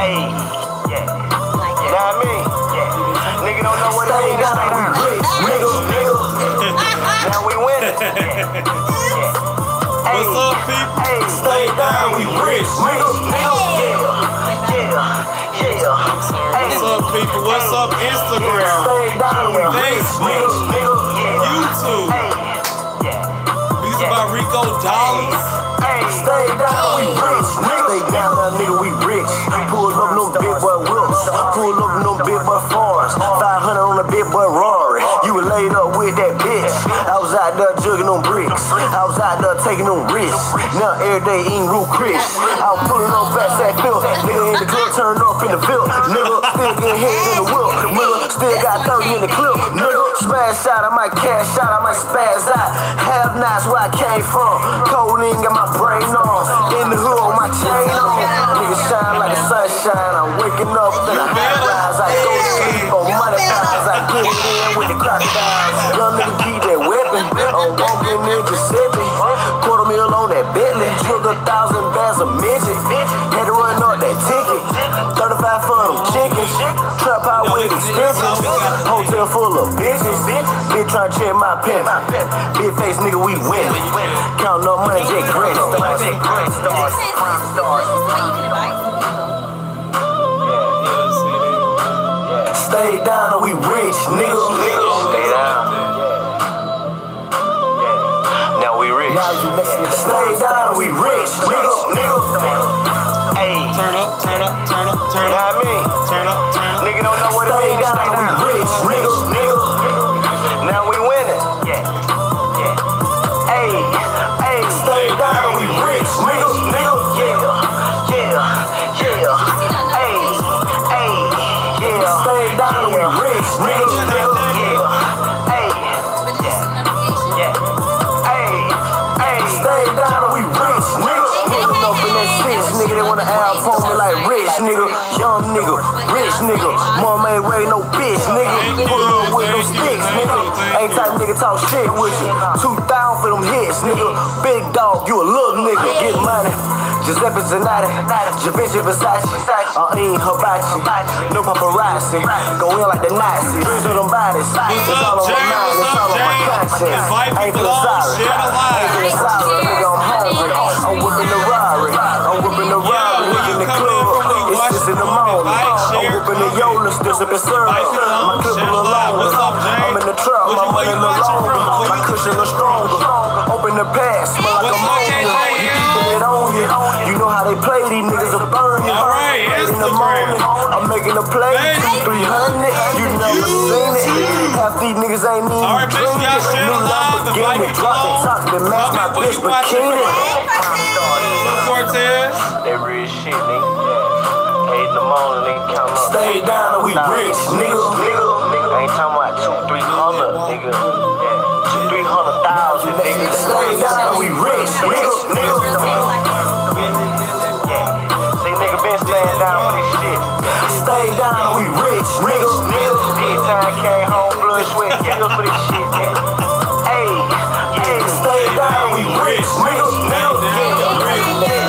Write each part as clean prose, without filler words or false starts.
Hey, yeah. Know what I mean? Yeah. Nigga don't know what it is. Now we winning. What's up, people? Hey, stay down, we rich. What's up, people? What's up, Instagram, Facebook, YouTube? Music by Rico Dollars. Stay down, we rich. Stay down, nigga, we rich. Pull up no big boy whips. Pull up no big boy Fords. 500 on a big boy Rory. You were laid up with that bitch. I was out there jugging on bricks. I was out there taking on risks. Now every day eating Root Chris. I was pulling on fat sack Phil. Nigga in the club, turned up in the field. Nigga still getting hit in the whip. Nigga still got 30 in the clip. Nigga smash out, I might cash out, I might spaz out. Have nights where I came from. Cold in, got my brain on. In the hood, my chain on. Nigga shine like the sunshine. I'm waking up, then I rise. I go to sleep on money times. I get it in with the crocodiles. Young nigga keep that weapon. I'm walking in Giuseppe. $250,000 on that Bentley. Trigger 1,000 bags of midget. Had to run up that ticket. 35 for them chickens. Trap out with extensions. Hotel full of bitches. Bitch tryna check my pimp. Big face nigga, we win. Counting up money, get great. Stay down, we rich, nigga. Stay down. Now we rich. Stay down, we rich, nigga. Hey. Turn up, turn up, turn up, turn up. Know what I mean? Turn up, turn up. Nigga don't know what it is. Stay down, we rich, nigga. Now we winning. Yeah. Hey. Stay down, we rich, nigga. Stay down, we rich, nigga. Stay down, we rich, nigga. Pulling up in that six, nigga. They wanna have for me like rich, nigga. Young nigga, rich nigga. Mom ain't raised no bitch, nigga. Pull up with no sticks, nigga. Ain't type nigga talk shit with you. 2,000 for them hits, nigga. Big dog, you a little nigga. Get money. Giuseppe Zanatti, Givenchy Versace, ain't hibachi, no paparazzi, go in like the Nazis, to them bodies, it's all on my mind, it's all on my conscience, ain't feeling sorry, nigga, I'm hungry, I'm whipping the Rari, in the club, it's just in the morning, I'm whipping the Yola, still sipping syrup, my clip a little longer, I'm in the truck, my money a little longer, my cushion a little stronger, open the pass, smell like ammonia, you keeping it on you. You know how they play, these niggas will burn you. In the morning, I'm making a play, 200-300. You never seen it. Half these niggas ain't even dreamed it. New Lamborghini, drop the top, they match my bitch bikini. Cortez. That real shit, nigga. 8 in the morning, nigga, count up. Stay down, we rich, nigga. Ain't talking about 200-300, nigga. 200-300,000, nigga. Stay down, we rich, nigga. Stay down for this shit. Stay down, we rich, nigga. Anytime came home, blood, sweat, kills for this shit, man. Hey, stay down, we rich, nigga.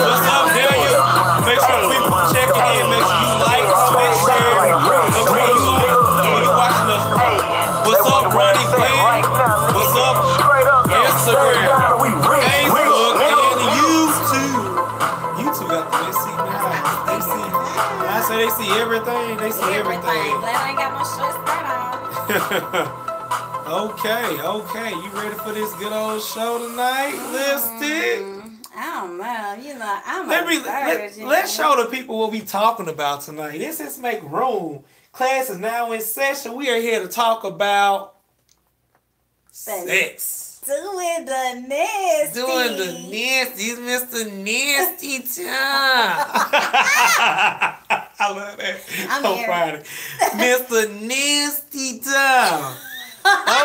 What's up, Daniel? Make sure people check in. Make sure you like, comment, share. What's up, Ronnie Glenn? What's up, Instagram, Facebook, and YouTube. YouTube got the see now. They see. I say they see everything. They see everything. Glad I ain't got my shit start on. Okay. You ready for this good old show tonight? Lipstick. I don't know. You know, I'm a virgin. Let's show the people what we talking about tonight. This is Make Room. Class is now in session. We are here to talk about sex. Doing the nasty. Doing the nasty. It's Mr. Nasty Time. I love that. I'm so here. proud. Mr. Nasty Time.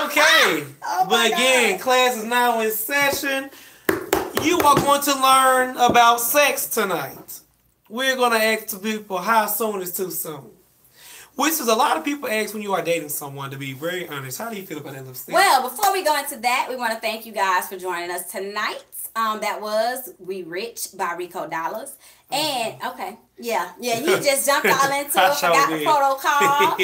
Okay. But again, class is now in session. You are going to learn about sex tonight. We're going to ask the people how soon is too soon. Which is a lot of people ask when you are dating someone, to be very honest. How do you feel about that lipstick? Well, before we go into that, we want to thank you guys for joining us tonight. That was We Rich by Rico Dollars. And, okay, yeah, you just jumped all into it, forgot the protocol.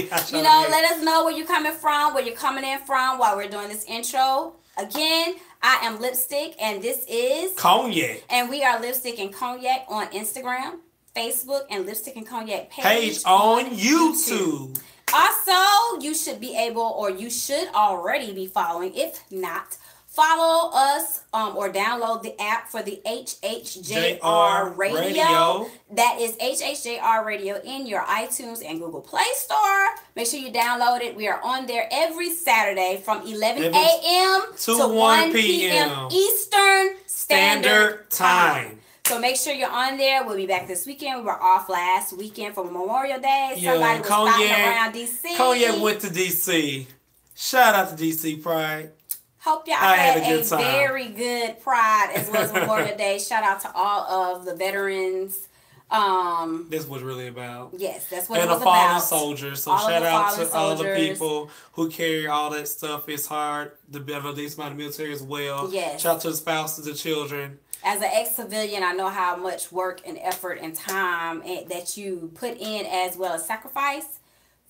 Let us know where you're coming from, where you're coming in from while we're doing this intro. Again, I am Lipstick, and this is Cognac. And we are Lipstick and Cognac on Instagram, Facebook, and Lipstick and Cognac page on YouTube. Also, you should be able, or you should already be following. If not, follow us or download the app for the HHJR Radio. That is HHJR Radio in your iTunes and Google Play Store. Make sure you download it. We are on there every Saturday from 11 a.m. to 1 p.m. Eastern Standard Time. So make sure you're on there. We'll be back this weekend. We were off last weekend for Memorial Day. Somebody was stopping around D.C. Cognac went to D.C. Shout out to D.C. Pride. Hope y'all had a very good Pride as well as Memorial Day. Shout out to all of the veterans. That's what it's really about. Yes, that's what it was about. And the fallen soldiers. So shout out to all the people who carry all that stuff. It's hard. The these by the military as well. Yes. Shout out to the spouses, the children. As an ex-civilian, I know how much work and effort and time that you put in as well as sacrifice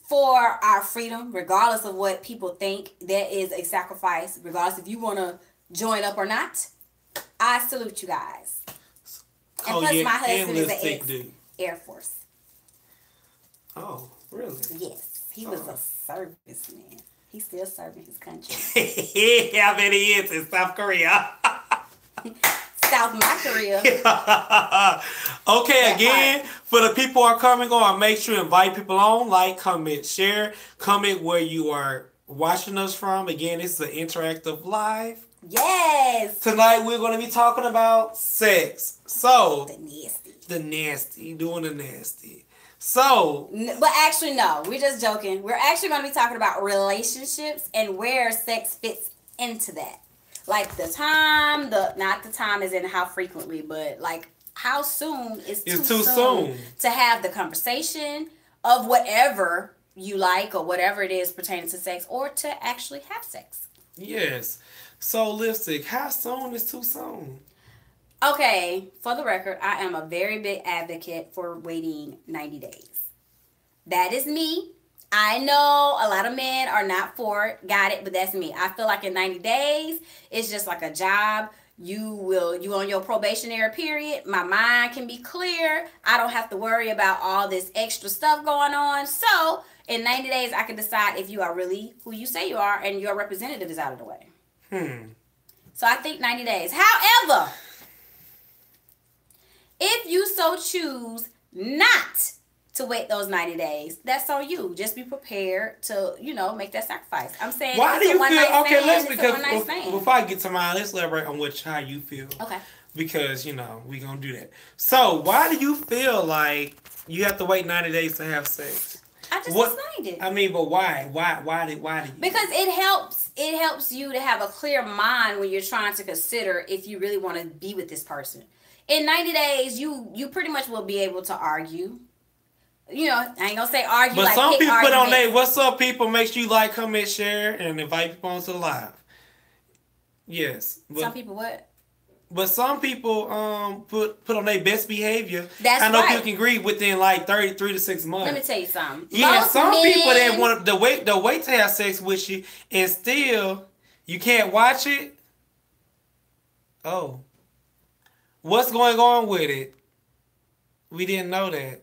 for our freedom, regardless of what people think. That is a sacrifice, regardless if you want to join up or not. I salute you guys. And plus, my husband is an ex-Air Force. Oh, really? Yes. He was a serviceman. He's still serving his country. I bet he is in South Korea. South my career. Okay, again, for the people who are coming on, make sure you invite people on, like, comment, share, comment where you are watching us from. Again, this is an interactive live. Yes. Tonight we're going to be talking about sex. So the nasty. Doing the nasty. So, but actually, no, we're just joking. We're actually going to be talking about relationships and where sex fits into that. Like the time, not the time as in how frequently, but like how soon is too soon to have the conversation of whatever you like or whatever it is pertaining to sex, or to actually have sex. Yes. So, Lipstick, how soon is too soon? Okay, for the record, I am a very big advocate for waiting 90 days. That is me. I know a lot of men are not for it, got it, but that's me. I feel like in 90 days, it's just like a job. You on your probationary period. My mind can be clear. I don't have to worry about all this extra stuff going on. So in 90 days, I can decide if you are really who you say you are and your representative is out of the way. So I think 90 days. However, if you so choose not to wait those 90 days, that's on you. Just be prepared to, make that sacrifice. I'm saying, why do you feel? Okay, let's before I get to mine, let's elaborate on how you feel. Okay. Because we're gonna do that. So why do you feel like you have to wait 90 days to have sex? I just explained it. I mean, but why? Why do you? Because it helps you to have a clear mind when you're trying to consider if you really want to be with this person. In 90 days, you pretty much will be able to argue. I ain't gonna say argue. But like some people put on there. What's up, people? Make sure you like, comment, share, and invite people onto the live. Yes. Some people what? But some people put on their best behavior. That's right. I know people can agree within like 3 to 6 months. Let me tell you something. Yeah, some people that want to wait to have sex with you, and still you can't watch it. Oh, what's going on with it? We didn't know that.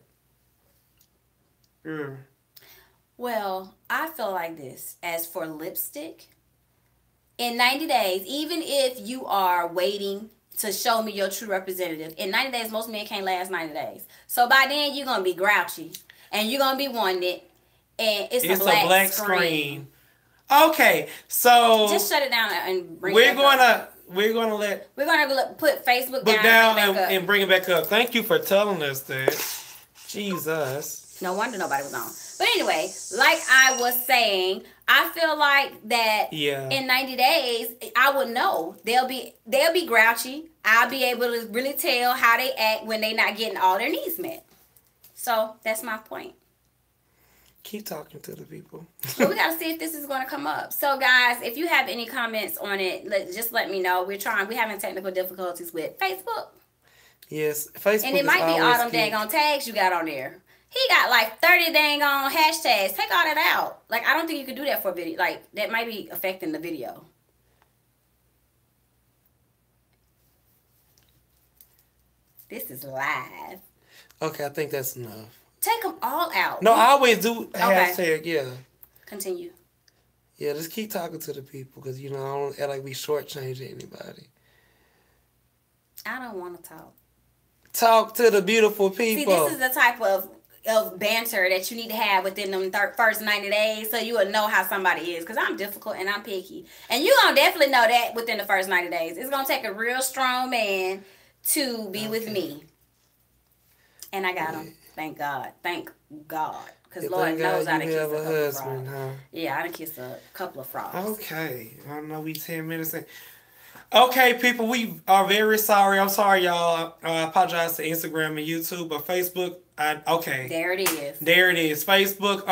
Well, I feel like this. As for lipstick, in 90 days, even if you are waiting to show me your true representative, in 90 days, most men can't last 90 days. So by then, you're going to be grouchy. And you're going to be wanting it. And it's a black screen. Okay, so just shut it down and bring we're it back up. We're gonna put Facebook down and bring it back up. Thank you for telling us that. Jesus. No wonder nobody was on. But anyway, like I was saying, I feel like that in 90 days, I would know. They'll be grouchy. I'll be able to really tell how they act when they're not getting all their needs met. So that's my point. Keep talking to the people. Well, we gotta see if this is gonna come up. So, guys, if you have any comments on it, just let me know. We're having technical difficulties with Facebook. Yes, Facebook. And it might be all them dang on tags you got on there. He got like 30 dang on hashtags. Take all that out. Like, I don't think you could do that for a video. Like, that might be affecting the video. This is live. Okay, I think that's enough. Take them all out. No, I always do hashtag, yeah. Continue. Yeah, just keep talking to the people because, you know, I don't act like we shortchanging anybody. I don't want to talk. Talk to the beautiful people. See, this is the type of banter that you need to have within them first 90 days so you will know how somebody is. Because I'm difficult and I'm picky. And you're going to definitely know that within the first 90 days. It's going to take a real strong man to be with me. And I got him. Thank God. Thank God. Because Lord knows I done kissed a couple of frogs. Huh? Yeah, I done kissed a couple of frogs. Okay. I know we 10 minutes in. Okay, people, we are very sorry. I'm sorry, y'all. I apologize to Instagram and YouTube, but Facebook, okay. There it is. There it is. Facebook,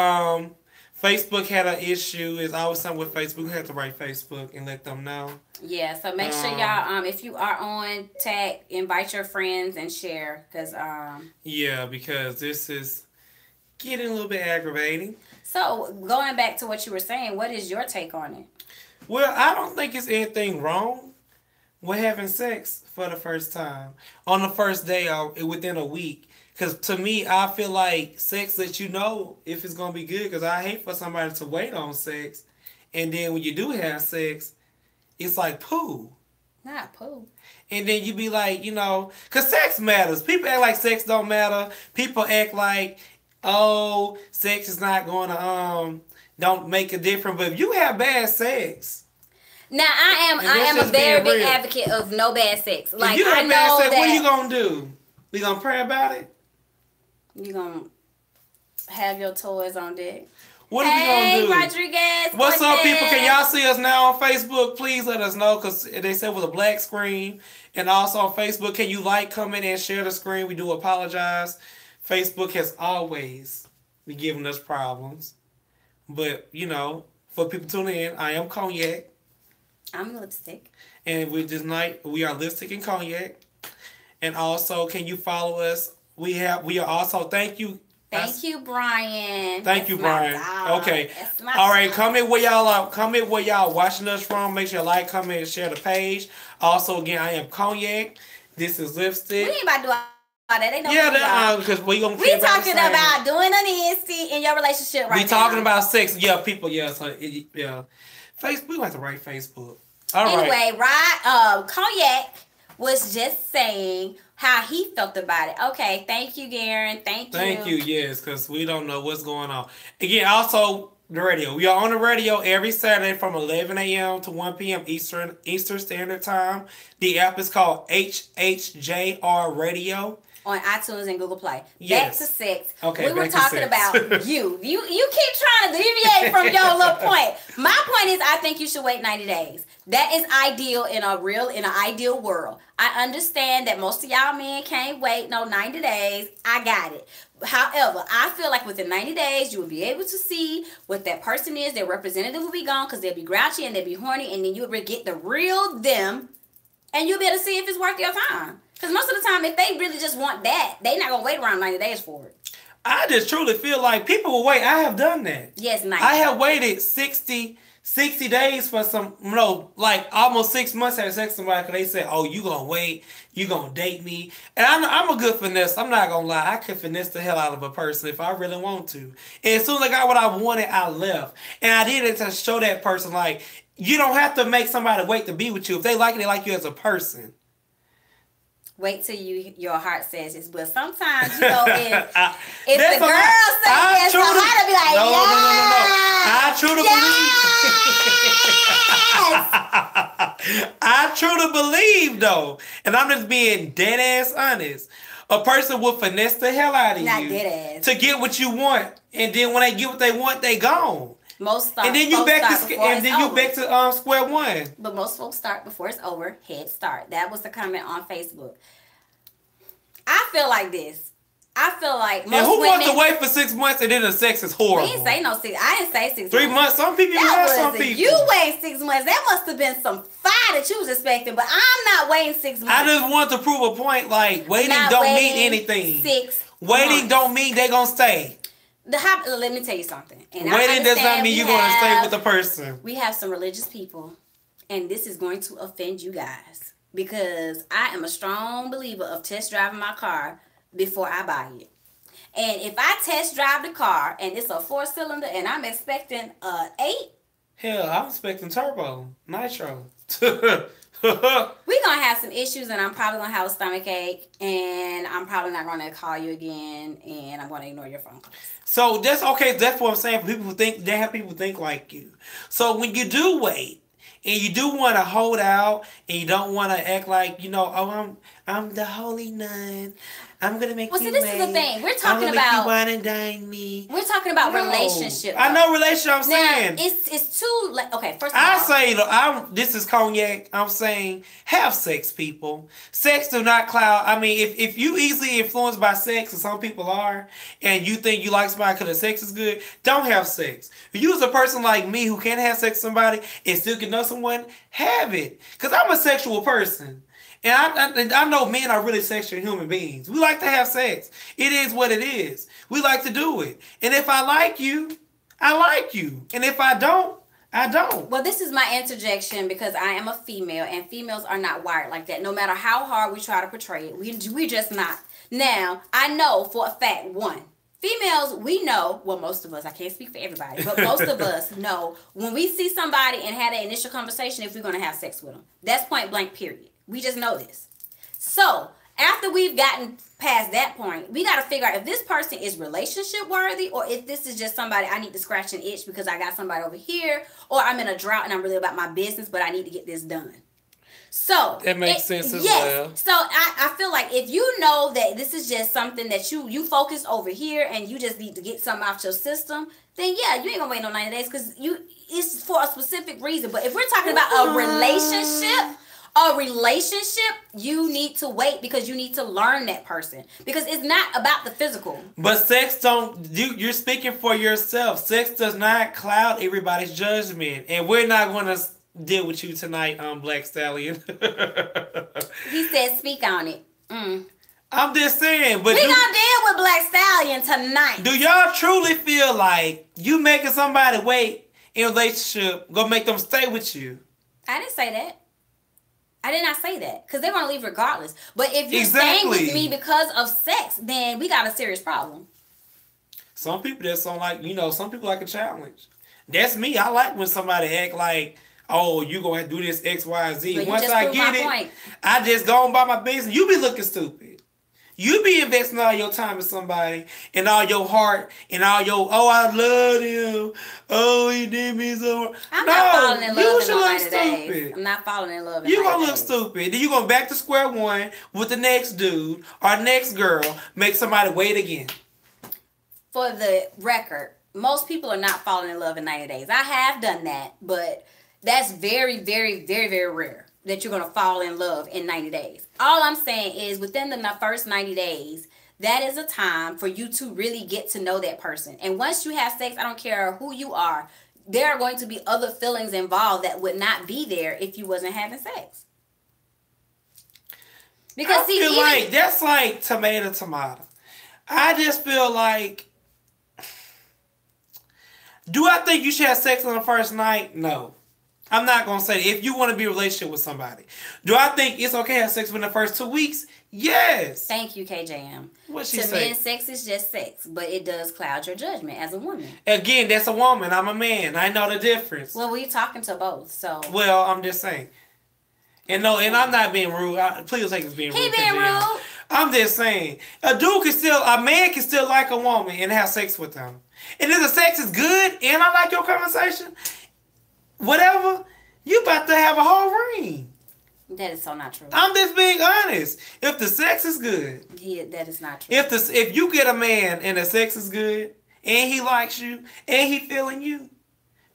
Facebook had an issue. It's always something with Facebook. We have to write Facebook and let them know. Yeah, so make sure y'all, if you are on, invite your friends and share, because yeah, because this is getting a little bit aggravating. So going back to what you were saying, what is your take on it? Well, I don't think it's anything wrong with having sex for the first time on the first day or within a week. Because to me, I feel like sex lets you know if it's going to be good. Because I hate for somebody to wait on sex. And then when you do have sex, it's like poo. Not poo. And then you be like, you know, because sex matters. People act like sex don't matter. People act like, oh, sex is not going to, don't make a difference. But if you have bad sex. Now, I am a very big advocate of no bad sex. Like, if you have bad sex, what are you going to do? We going to pray about it? You going to have your toys on deck. What are we going to do? Rodriguez. What's up, people? Can y'all see us now on Facebook? Please let us know because they said with a black screen. And also on Facebook, can you like, comment, and share the screen? We do apologize. Facebook has always been giving us problems. But, you know, for people tuning in, I am Cognac. I'm Lipstick. And we are Lipstick and Cognac. And also, can you follow us? We are also, thank you. Thank you, Brian. Thank you, Brian. Okay. All right, comment where y'all are. Comment where y'all watching us from. Make sure you like, comment, and share the page. Also, again, I am Cognac. This is Lipstick. We ain't about to do all that. They know because we gonna. We talking about doing an instant in your relationship right now. We talking about sex. Yeah, people. Yeah, so yeah. Facebook. We have to write Facebook. All right. Anyway, Cognac was just saying how he felt about it. Okay, thank you, Garen. Thank you. Yes, because we don't know what's going on. Again, also the radio. We are on the radio every Saturday from 11 a.m. to 1 p.m. Eastern Standard Time. The app is called HHJR Radio. On iTunes and Google Play. Yes. Back to sex. Okay, we were talking about you. You keep trying to deviate from your little point. My point is I think you should wait 90 days. That is ideal in an ideal world. I understand that most of y'all men can't wait 90 days. I got it. However, I feel like within 90 days, you will be able to see what that person is. Their representative will be gone because they'll be grouchy and they'll be horny, and then you'll get the real them, and you'll be able to see if it's worth your time. Because most of the time, if they really just want that, they're not going to wait around 90 days for it. I just truly feel like people will wait. I have done that. Yes, 90. I have waited 60 days for like almost 6 months to have sex with somebody because they said, oh, you going to wait. You going to date me. And I'm a good finesse. I'm not going to lie. I can finesse the hell out of a person if I really want to. And as soon as I got what I wanted, I left. And I did it to show that person, like, you don't have to make somebody wait to be with you. If they like it, they like you as a person. Wait till your heart says this. But sometimes, if the girl says yes, so I to be like, no. I truly believe. I truly believe, though. And I'm just being dead ass honest. A person will finesse the hell out of Not you dead ass. to get what you want. And then when they get what they want, they gone. And then you back to square one. But most folks start before it's over. Head start. That was the comment on Facebook. I feel like this. I feel like most and who women, wants to wait for 6 months and then the sex is horrible? We didn't say no 6. I didn't say 6 3 months. Some people have some people. You wait 6 months. That must have been some fire that you was expecting. But I'm not waiting 6 months. I just want to prove a point. Like waiting don't mean anything. 6 Waiting months. don't mean they gonna stay. Let me tell you something. And waiting does not mean you're gonna stay with the person. We have some religious people, and this is going to offend you guys because I am a strong believer of test driving my car before I buy it. And if I test drive the car and it's a 4-cylinder and I'm expecting a 8, hell, I'm expecting turbo, nitro. We're gonna have some issues, and I'm probably gonna have a stomach ache, and I'm probably not gonna call you again, and I'm gonna ignore your phone calls. So that's okay. That's what I'm saying. For people who think, they have people think like you. So when you do wait, and you do want to hold out, and you don't want to act like, you know, oh, I'm the holy nun. I'm gonna make you wait. Well, see, this is the thing. We're talking about. You wine and dine me. We're talking about relationship. I know relationship. I'm saying it's too. Okay, first of all, I say this is cognac. I'm saying have sex, people. Sex do not cloud. I mean, if you easily influenced by sex, and some people are, and you think you like somebody because the sex is good, don't have sex. If you was a person like me who can't have sex with somebody and still can know someone, have it. Because I'm a sexual person. And I know men are really sexual human beings. We like to have sex. It is what it is. We like to do it. And if I like you, I like you. And if I don't, I don't. Well, this is my interjection because I am a female, and females are not wired like that. No matter how hard we try to portray it, we're just not. Now, I know for a fact, one, females, we know, well, most of us, I can't speak for everybody, but most of us know when we see somebody and have that initial conversation if we're going to have sex with them. That's point blank, period. We just know this. So, after we've gotten past that point, we got to figure out if this person is relationship worthy or if this is just somebody I need to scratch an itch because I got somebody over here, or I'm in a drought and I'm really about my business, but I need to get this done. So that makes sense as well. So I feel like if you know that this is just something that you focus over here and you just need to get something out your system, then yeah, you ain't gonna wait no 90 days because it's for a specific reason. But if we're talking about a relationship, you need to wait because you need to learn that person. Because it's not about the physical. But sex you're speaking for yourself. Sex does not cloud everybody's judgment. And we're not going to deal with you tonight, Black Stallion. He said speak on it. I'm just saying. But we gonna deal with Black Stallion tonight. Do y'all truly feel like you making somebody wait in a relationship gonna make them stay with you? I didn't say that. I did not say that because they're going to leave regardless. But if you're staying with me because of sex, then we got a serious problem. Some people just don't like, some people like a challenge. That's me. I like when somebody act like, oh, you going to do this X, Y, Z. Once I get it, I just go on by my business. You be looking stupid. You be investing all your time in somebody and all your heart and all your, oh, I love him. Oh, he did me so. I'm not falling in love in 90 days. I'm not falling in love in 90 days. You gonna look stupid. Then you gonna back to square one with the next dude or next girl, make somebody wait again. For the record, most people are not falling in love in 90 days. I have done that, but that's very, very, very, very rare that you're going to fall in love in 90 days. All I'm saying is within the first 90 days, that is a time for you to really get to know that person. And once you have sex, I don't care who you are, there are going to be other feelings involved that would not be there if you wasn't having sex. Because I feel like that's like tomato. I just feel like, do I think you should have sex on the first night? No. I'm not going to say if you want to be in a relationship with somebody. Do I think it's okay to have sex within the first 2 weeks? Yes. Thank you, KJM. What's she say? To men, sex is just sex, but it does cloud your judgment as a woman. Again, that's a woman. I'm a man. I know the difference. Well, we're talking to both, so. Well, I'm just saying. And no, and I'm not being rude. Please take us being rude. He being rude. I'm just saying. A man can still like a woman and have sex with them. And if the sex is good and I like your conversation, whatever, you about to have a whole ring. That is so not true. I'm just being honest. If the sex is good. Yeah, that is not true. If you get a man and the sex is good and he likes you and he feeling you,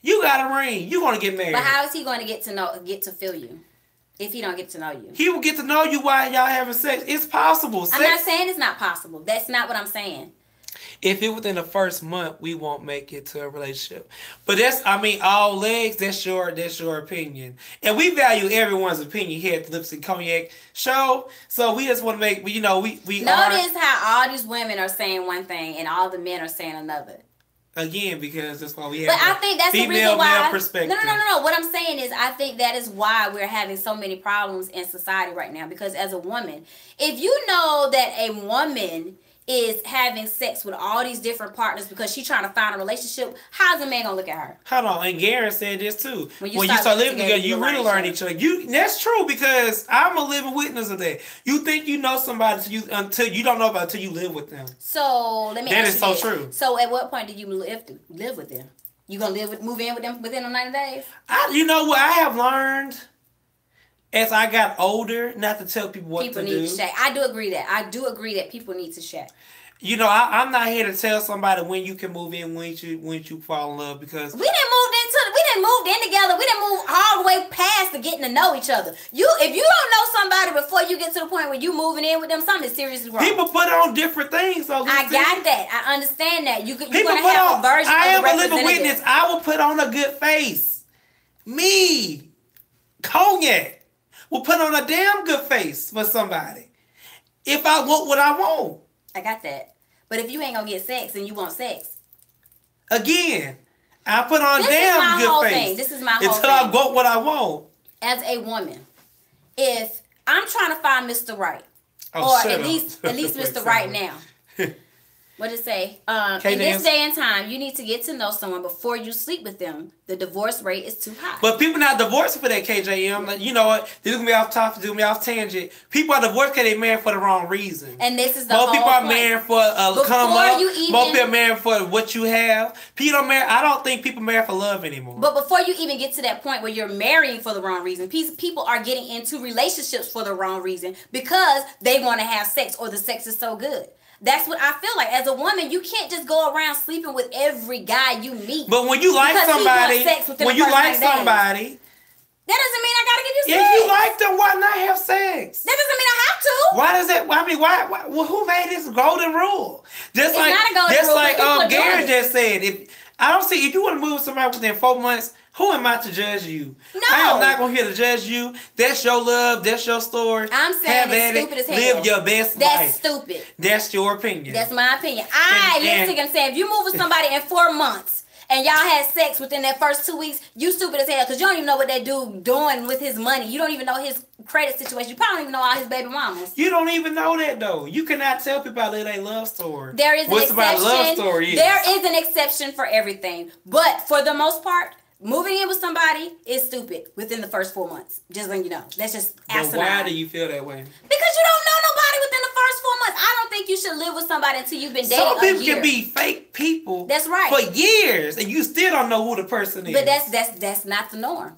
you got a ring. You want to get married. But how is he going to get to feel you? If he don't get to know you. He will get to know you while y'all having sex. It's possible. I'm not saying it's not possible. That's not what I'm saying. If it within the first month, we won't make it to a relationship. But that's, I mean, all legs, that's your opinion. And we value everyone's opinion here at the Lips and Cognac show. So we just want to make, you know, we Notice how all these women are saying one thing and all the men are saying another. Again, because that's why we have but I think that's the reason why. Perspective. No. What I'm saying is, I think that is why we're having so many problems in society right now. Because as a woman, if you know that a woman is having sex with all these different partners because she's trying to find a relationship, how's a man gonna look at her? Hold on, and Garen said this too. When you start living together, you really learn each other. That's true, because I'm a living witness of that. You think you know somebody until you don't know about it until you live with them. So let me ask you this. That is so true. So at what point did you live with them? You gonna move in with them within the 90 days? You know what I have learned as I got older, not to tell people what to do. People need to share. I do agree that people need to share. You know, I'm not here to tell somebody when you can move in, when you fall in love, because we didn't move in together. We didn't move all the way past to getting to know each other. If you don't know somebody before you get to the point where you moving in with them, something is seriously wrong. People put on different things. So I got that. I understand that. You're gonna have a version. I am a living witness. I will put on a good face. Me, Cognac, will put on a damn good face for somebody if I want what I want. I got that. But if you ain't gonna get sex and you want sex, again, I put on a damn good face. This is my whole thing. Until I get what I want. As a woman, if I'm trying to find Mr. Right, or at least Mr. Right now. What did it say? In this day and time, you need to get to know someone before you sleep with them. The divorce rate is too high. But people not divorcing for that, KJM. Like, you know what? This is going to be off topic, this is going to be off tangent. People are divorced because they married for the wrong reason. And this is the whole point. Most people are married for a come up. Most people are married for what you have. I don't think people marry for love anymore. But before you even get to that point where you're marrying for the wrong reason, people are getting into relationships for the wrong reason because they want to have sex or the sex is so good. That's what I feel like. As a woman, you can't just go around sleeping with every guy you meet. But when you like somebody, that doesn't mean I gotta give you sex. If you like them, why not have sex? That doesn't mean I have to. Why does that? I mean, why who made this golden rule? Just like Garen just said, if you want to move with somebody within 4 months, who am I to judge you? No. I am not going here to judge you. That's your love. That's your story. I'm saying it's stupid as hell. Live your best life. That's stupid. That's your opinion. That's my opinion. I'm saying if you move with somebody in 4 months and y'all had sex within that first 2 weeks, you stupid as hell because you don't even know what that dude doing with his money. You don't even know his credit situation. You probably don't even know all his baby mamas. You don't even know that though. You cannot tell people how their love story. There is an exception. Love story is. There is an exception for everything. But for the most part, moving in with somebody is stupid within the first 4 months. Just letting you know. That's just asinine. But why do you feel that way? Because you don't know nobody within the first 4 months. I don't think you should live with somebody until you've been dating a year. Some people can be fake people. That's right. For years, and you still don't know who the person is. But that's not the norm.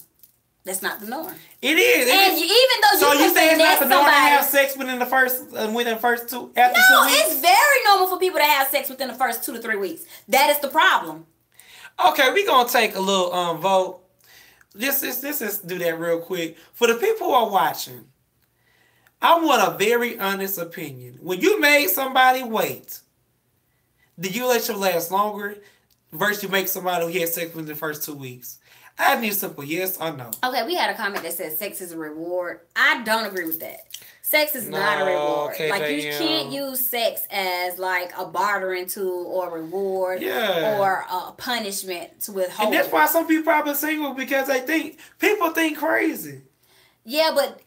That's not the norm. It is. And even though so you say it's not the norm to have sex within the first 2 after 2 weeks? No, it's very normal for people to have sex within the first 2 to 3 weeks. That is the problem. Okay, we're gonna take a little vote. Let's do that real quick. For the people who are watching, I want a very honest opinion. When you made somebody wait, did your relationship last longer versus you make somebody who had sex within the first 2 weeks? I need a simple yes or no. Okay, we had a comment that said sex is a reward. I don't agree with that. Sex is not a reward. Okay, like you can't use sex as like a bartering tool or a reward or a punishment to withhold. And that's why some people probably single because people think crazy. Yeah, but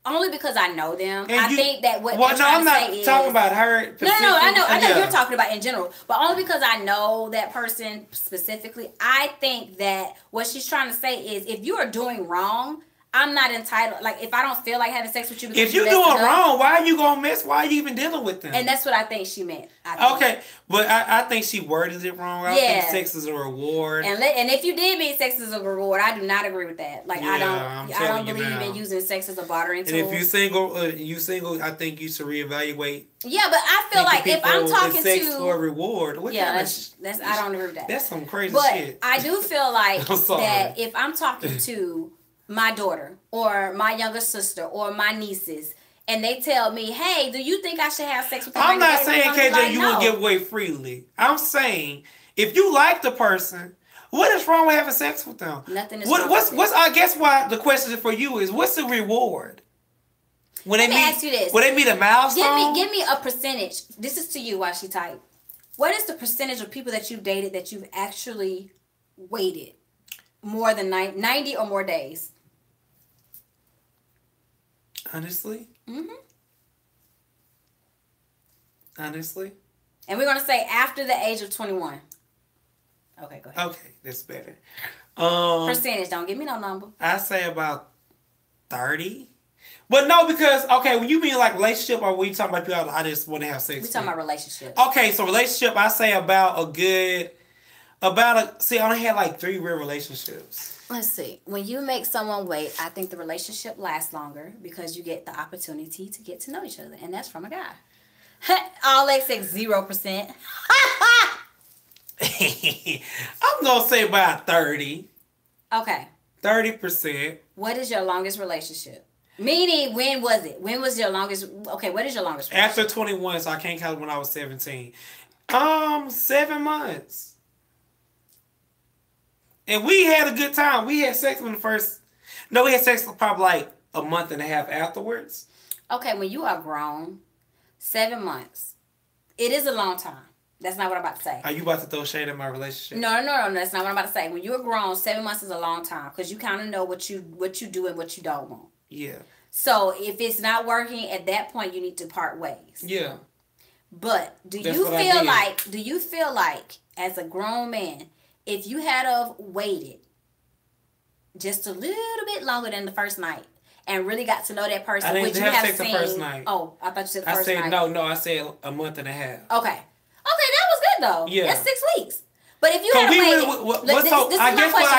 only because I know them. I think that what they're trying to say is... I'm not talking about her. No, I know you're talking about in general. But only because I know that person specifically, I think that what she's trying to say is if you are doing wrong, I'm not entitled. Like, if I don't feel like having sex with you, if you're doing wrong, why are you gonna mess? Why are you even dealing with them? And that's what I think she meant. Okay, but I think she worded it wrong. I think sex is a reward. And if you did mean sex is a reward, I do not agree with that. Like, I don't believe in using sex as a bartering tool. And if you single, I think you should reevaluate. Yeah, but I feel like if I'm talking sex for a reward, that's I don't agree with that. That's some crazy but shit. I do feel like that if I'm talking to my daughter or my younger sister or my nieces, and they tell me, "Hey, do you think I should have sex with them?" I'm not saying, KJ, you would give away freely. I'm saying if you like the person, what is wrong with having sex with them? Nothing is wrong with it. I guess why the question for you is, what's the reward? Let me ask you this. When they meet a milestone? Give me a percentage. This is to you while she type. What is the percentage of people that you've dated that you've actually waited more than 90 or more days? Honestly? Mm-hmm. Honestly? And we're going to say after the age of 21. Okay, go ahead. Okay, that's better. Percentage, don't give me no number. I say about 30. But no, because, okay, when you mean like relationship or when you talking about people I just want to have sex we talking about relationships. Okay, so relationship, I say see, I only had like 3 real relationships. Let's see. When you make someone wait, I think the relationship lasts longer because you get the opportunity to get to know each other. And that's from a guy. All they say 0%. I'm going to say about 30. Okay. 30%. What is your longest relationship? Meaning, when was it? When was your longest? Okay, what is your longest relationship? After 21, so I can't count when I was 17. 7 months. And we had a good time. We had sex when we had sex for probably like a month and a half afterwards. Okay, when you are grown, 7 months. It is a long time. That's not what I'm about to say. Are you about to throw shade at my relationship? No, that's not what I'm about to say. When you're grown, 7 months is a long time because you kind of know what you do and what you don't want. Yeah. So if it's not working at that point, you need to part ways. Yeah. But do you feel like as a grown man, if you had of waited just a little bit longer than the first night and really got to know that person, I didn't have sex the first night. Oh, I thought you said the first night. No, I said a month and a half. Okay, that was good though. Yeah. That's 6 weeks. But if you had waited, I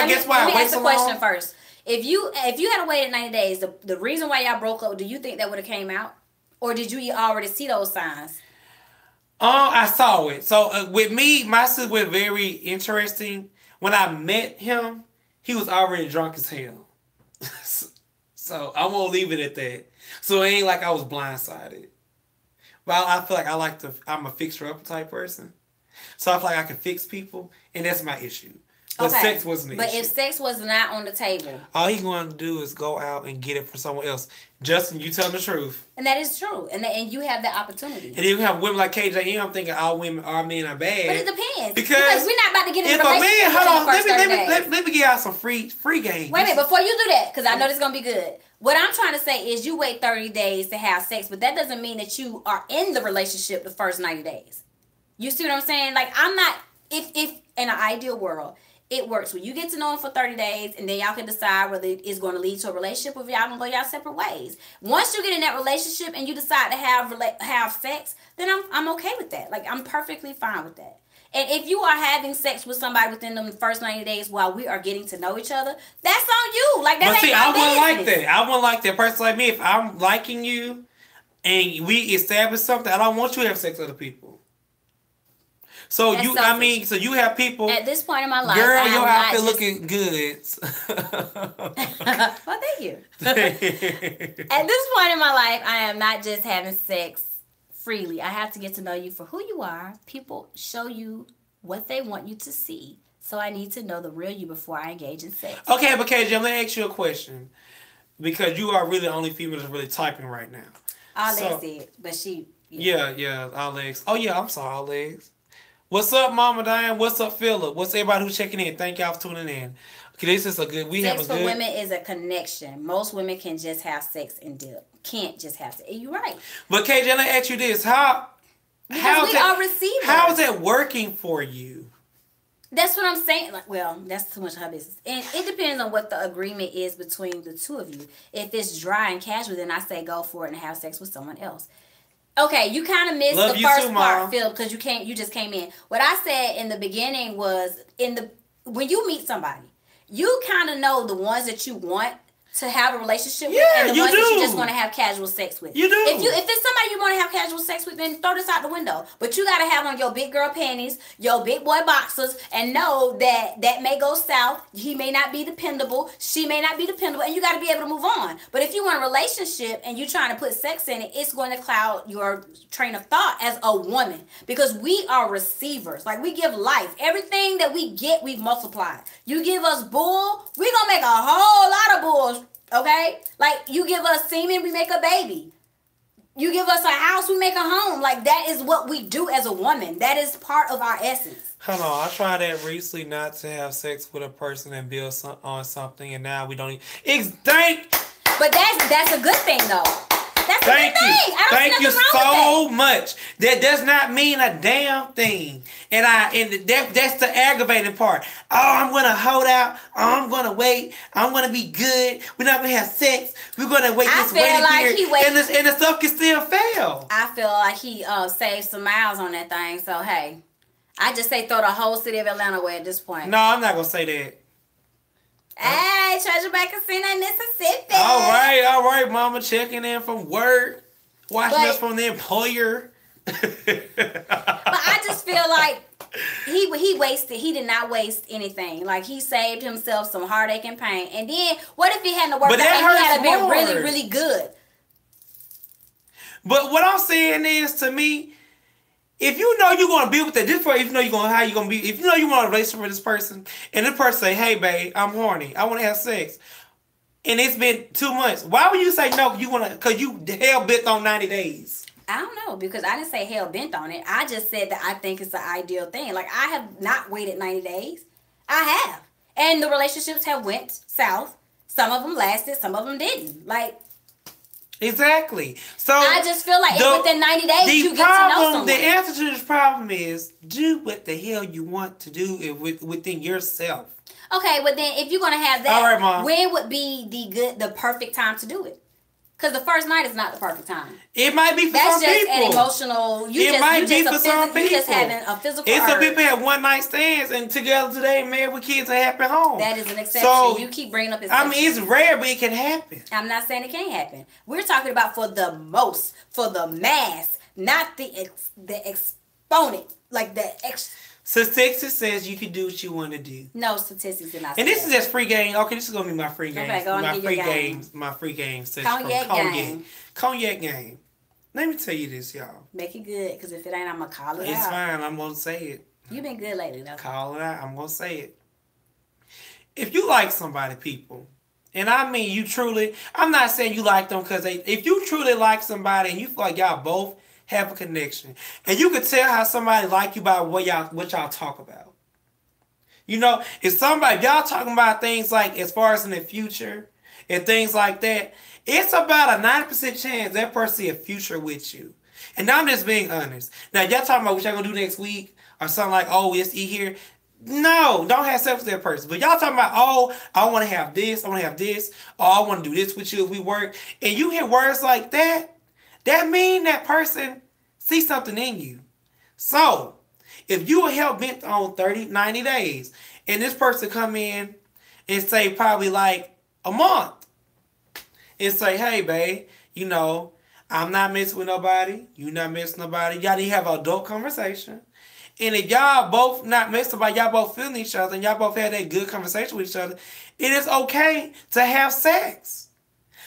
guess why let me ask the question first. If you had waited 90 days, the reason why y'all broke up, do you think that would have came out? Or did you already see those signs? I saw it. So with me, my sister was very interesting. When I met him, he was already drunk as hell. So I'm going to leave it at that. So it ain't like I was blindsided. But I feel like I'm a fixer-upper type person. So I feel like I can fix people, and that's my issue. But sex wasn't an issue. But if sex was not on the table, all he's going to do is go out and get it from someone else. Justin, you tell the truth. And that is true. And you have that opportunity. And then you have women like KJ. I'm thinking all men are bad. But it depends. Because we're not about to get into a relationship. Hold on. Let me give y'all some free game. Wait a minute. Before you do that, because I know this is going to be good. What I'm trying to say is you wait 30 days to have sex, but that doesn't mean that you are in the relationship the first 90 days. You see what I'm saying? Like, I'm not, if in an ideal world, it works when you get to know him for 30 days and then y'all can decide whether it's going to lead to a relationship or if y'all going to go y'all separate ways. Once you get in that relationship and you decide to have sex, then I'm okay with that. Like, I'm perfectly fine with that. And if you are having sex with somebody within the first 90 days while we are getting to know each other, that's on you. Like, that ain't I wouldn't like that. I wouldn't like that. Person like me, if I'm liking you and we establish something, I don't want you to have sex with other people. So that's so you have people. At this point in my life, girl, your outfit looking good. Well, thank you. At this point in my life, I am not just having sex freely. I have to get to know you for who you are. People show you what they want you to see. So I need to know the real you before I engage in sex. Okay, but KJ, let me ask you a question. Because you are really the only female that's really typing right now. All legs did, but she... Yeah, all legs. Oh, yeah, I'm sorry, all legs. What's up, Mama Diane? What's up, Philip? What's everybody who's checking in? Thank y'all for tuning in. Okay, this is a good... Sex for women is a connection. Most women can just have sex and dip. Can't just have sex. You're right. But KJ, let me ask you this. How is that working for you? That's what I'm saying. Like, well, that's too much of her business. And it depends on what the agreement is between the two of you. If it's dry and casual, then I say go for it and have sex with someone else. Okay, you kind of missed the first part, Phil, because you just came in. What I said in the beginning was when you meet somebody, you kind of know the ones that you want to have a relationship with, and the ones that you're just going to have casual sex with. You do. If it's somebody you want to have casual sex with, then throw this out the window. But you got to have on your big girl panties, your big boy boxers, and know that may go south. He may not be dependable. She may not be dependable, and you got to be able to move on. But if you want a relationship and you're trying to put sex in it, it's going to cloud your train of thought as a woman, because we are receivers. Like, we give life. Everything that we get, we've multiplied. You give us bull, we're going to make a whole lot of bulls. Okay? Like, you give us semen, we make a baby. You give us a house, we make a home. Like, that is what we do as a woman. That is part of our essence. Hold on, I tried that recently, not to have sex with a person and build on something, and now we don't even... But that's a good thing, though. That's a good thing. I don't Thank see you nothing wrong so with that. much. That does not mean a damn thing. And that's the aggravating part. Oh, I'm gonna hold out. Oh, I'm gonna wait. I'm gonna be good. We're not gonna have sex. We're gonna wait this waiting period. And the stuff can still fail. I feel like he saved some miles on that thing. So hey, I just say throw the whole city of Atlanta away at this point. No, I'm not gonna say that. Hey, Treasure Bay Casino, Mississippi. All right, mama, checking in from work, watching us from the employer. But I just feel like he did not waste anything. Like, he saved himself some heartache and pain. And then, what if he hadn't worked out and he had been really, really good? But what I'm saying is, to me, if you know you're gonna be with this person, if you know if you know you want a relationship with this person, and this person say, "Hey, babe, I'm horny. I want to have sex," and it's been 2 months, why would you say no? You wanna, cause you hell bent on 90 days. I don't know, because I didn't say hell bent on it. I just said that I think it's the ideal thing. Like, I have not waited 90 days. I have, and the relationships have went south. Some of them lasted, some of them didn't. Like. Exactly. So I just feel like within 90 days you get to know someone. The answer to this problem is do what the hell you want to do within yourself. Okay, but then if you're gonna have that, all right, Mom, when would be the perfect time to do it? Because the first night is not the perfect time. It might be for some people. That's just an emotional. You just having a physical. It's some people have one night stands and together today, married with kids, and happy home. That is an exception. So, you keep bringing up exceptions. I mean, it's rare, but it can happen. I'm not saying it can't happen. We're talking about for the mass, not the exponent, like the Statistics says you can do what you want to do. No, statistics are not. And this is just free game. Okay, this is gonna be my free game. Okay, go on, get your game. My free game session. Cognac game. Let me tell you this, y'all. Make it good, because if it ain't, I'm gonna call it out. It's fine. I'm gonna say it. You've been good lately, though. Call it out. I'm gonna say it. If you like somebody, people, and I mean you truly, I'm not saying you like them because if you truly like somebody and you feel like y'all both have a connection, and you can tell how somebody like you by what y'all talk about. You know, if y'all talking about things like as far as in the future and things like that, it's about a 90% chance that person see a future with you. And now I'm just being honest. Now y'all talking about what y'all gonna do next week or something like, oh, let's eat here. No, don't have sex with that person. But y'all talking about, oh, I want to have this, oh, I want to do this with you if we work. And you hear words like that, that mean that person sees something in you. So, if you were hell bent on 90 days, and this person come in and say probably like a month, and say, hey, babe, you know, I'm not messing with nobody, you not messing with nobody, y'all need to have an adult conversation. And if y'all both not messing about, y'all both feeling each other, and y'all both had that good conversation with each other, it is okay to have sex.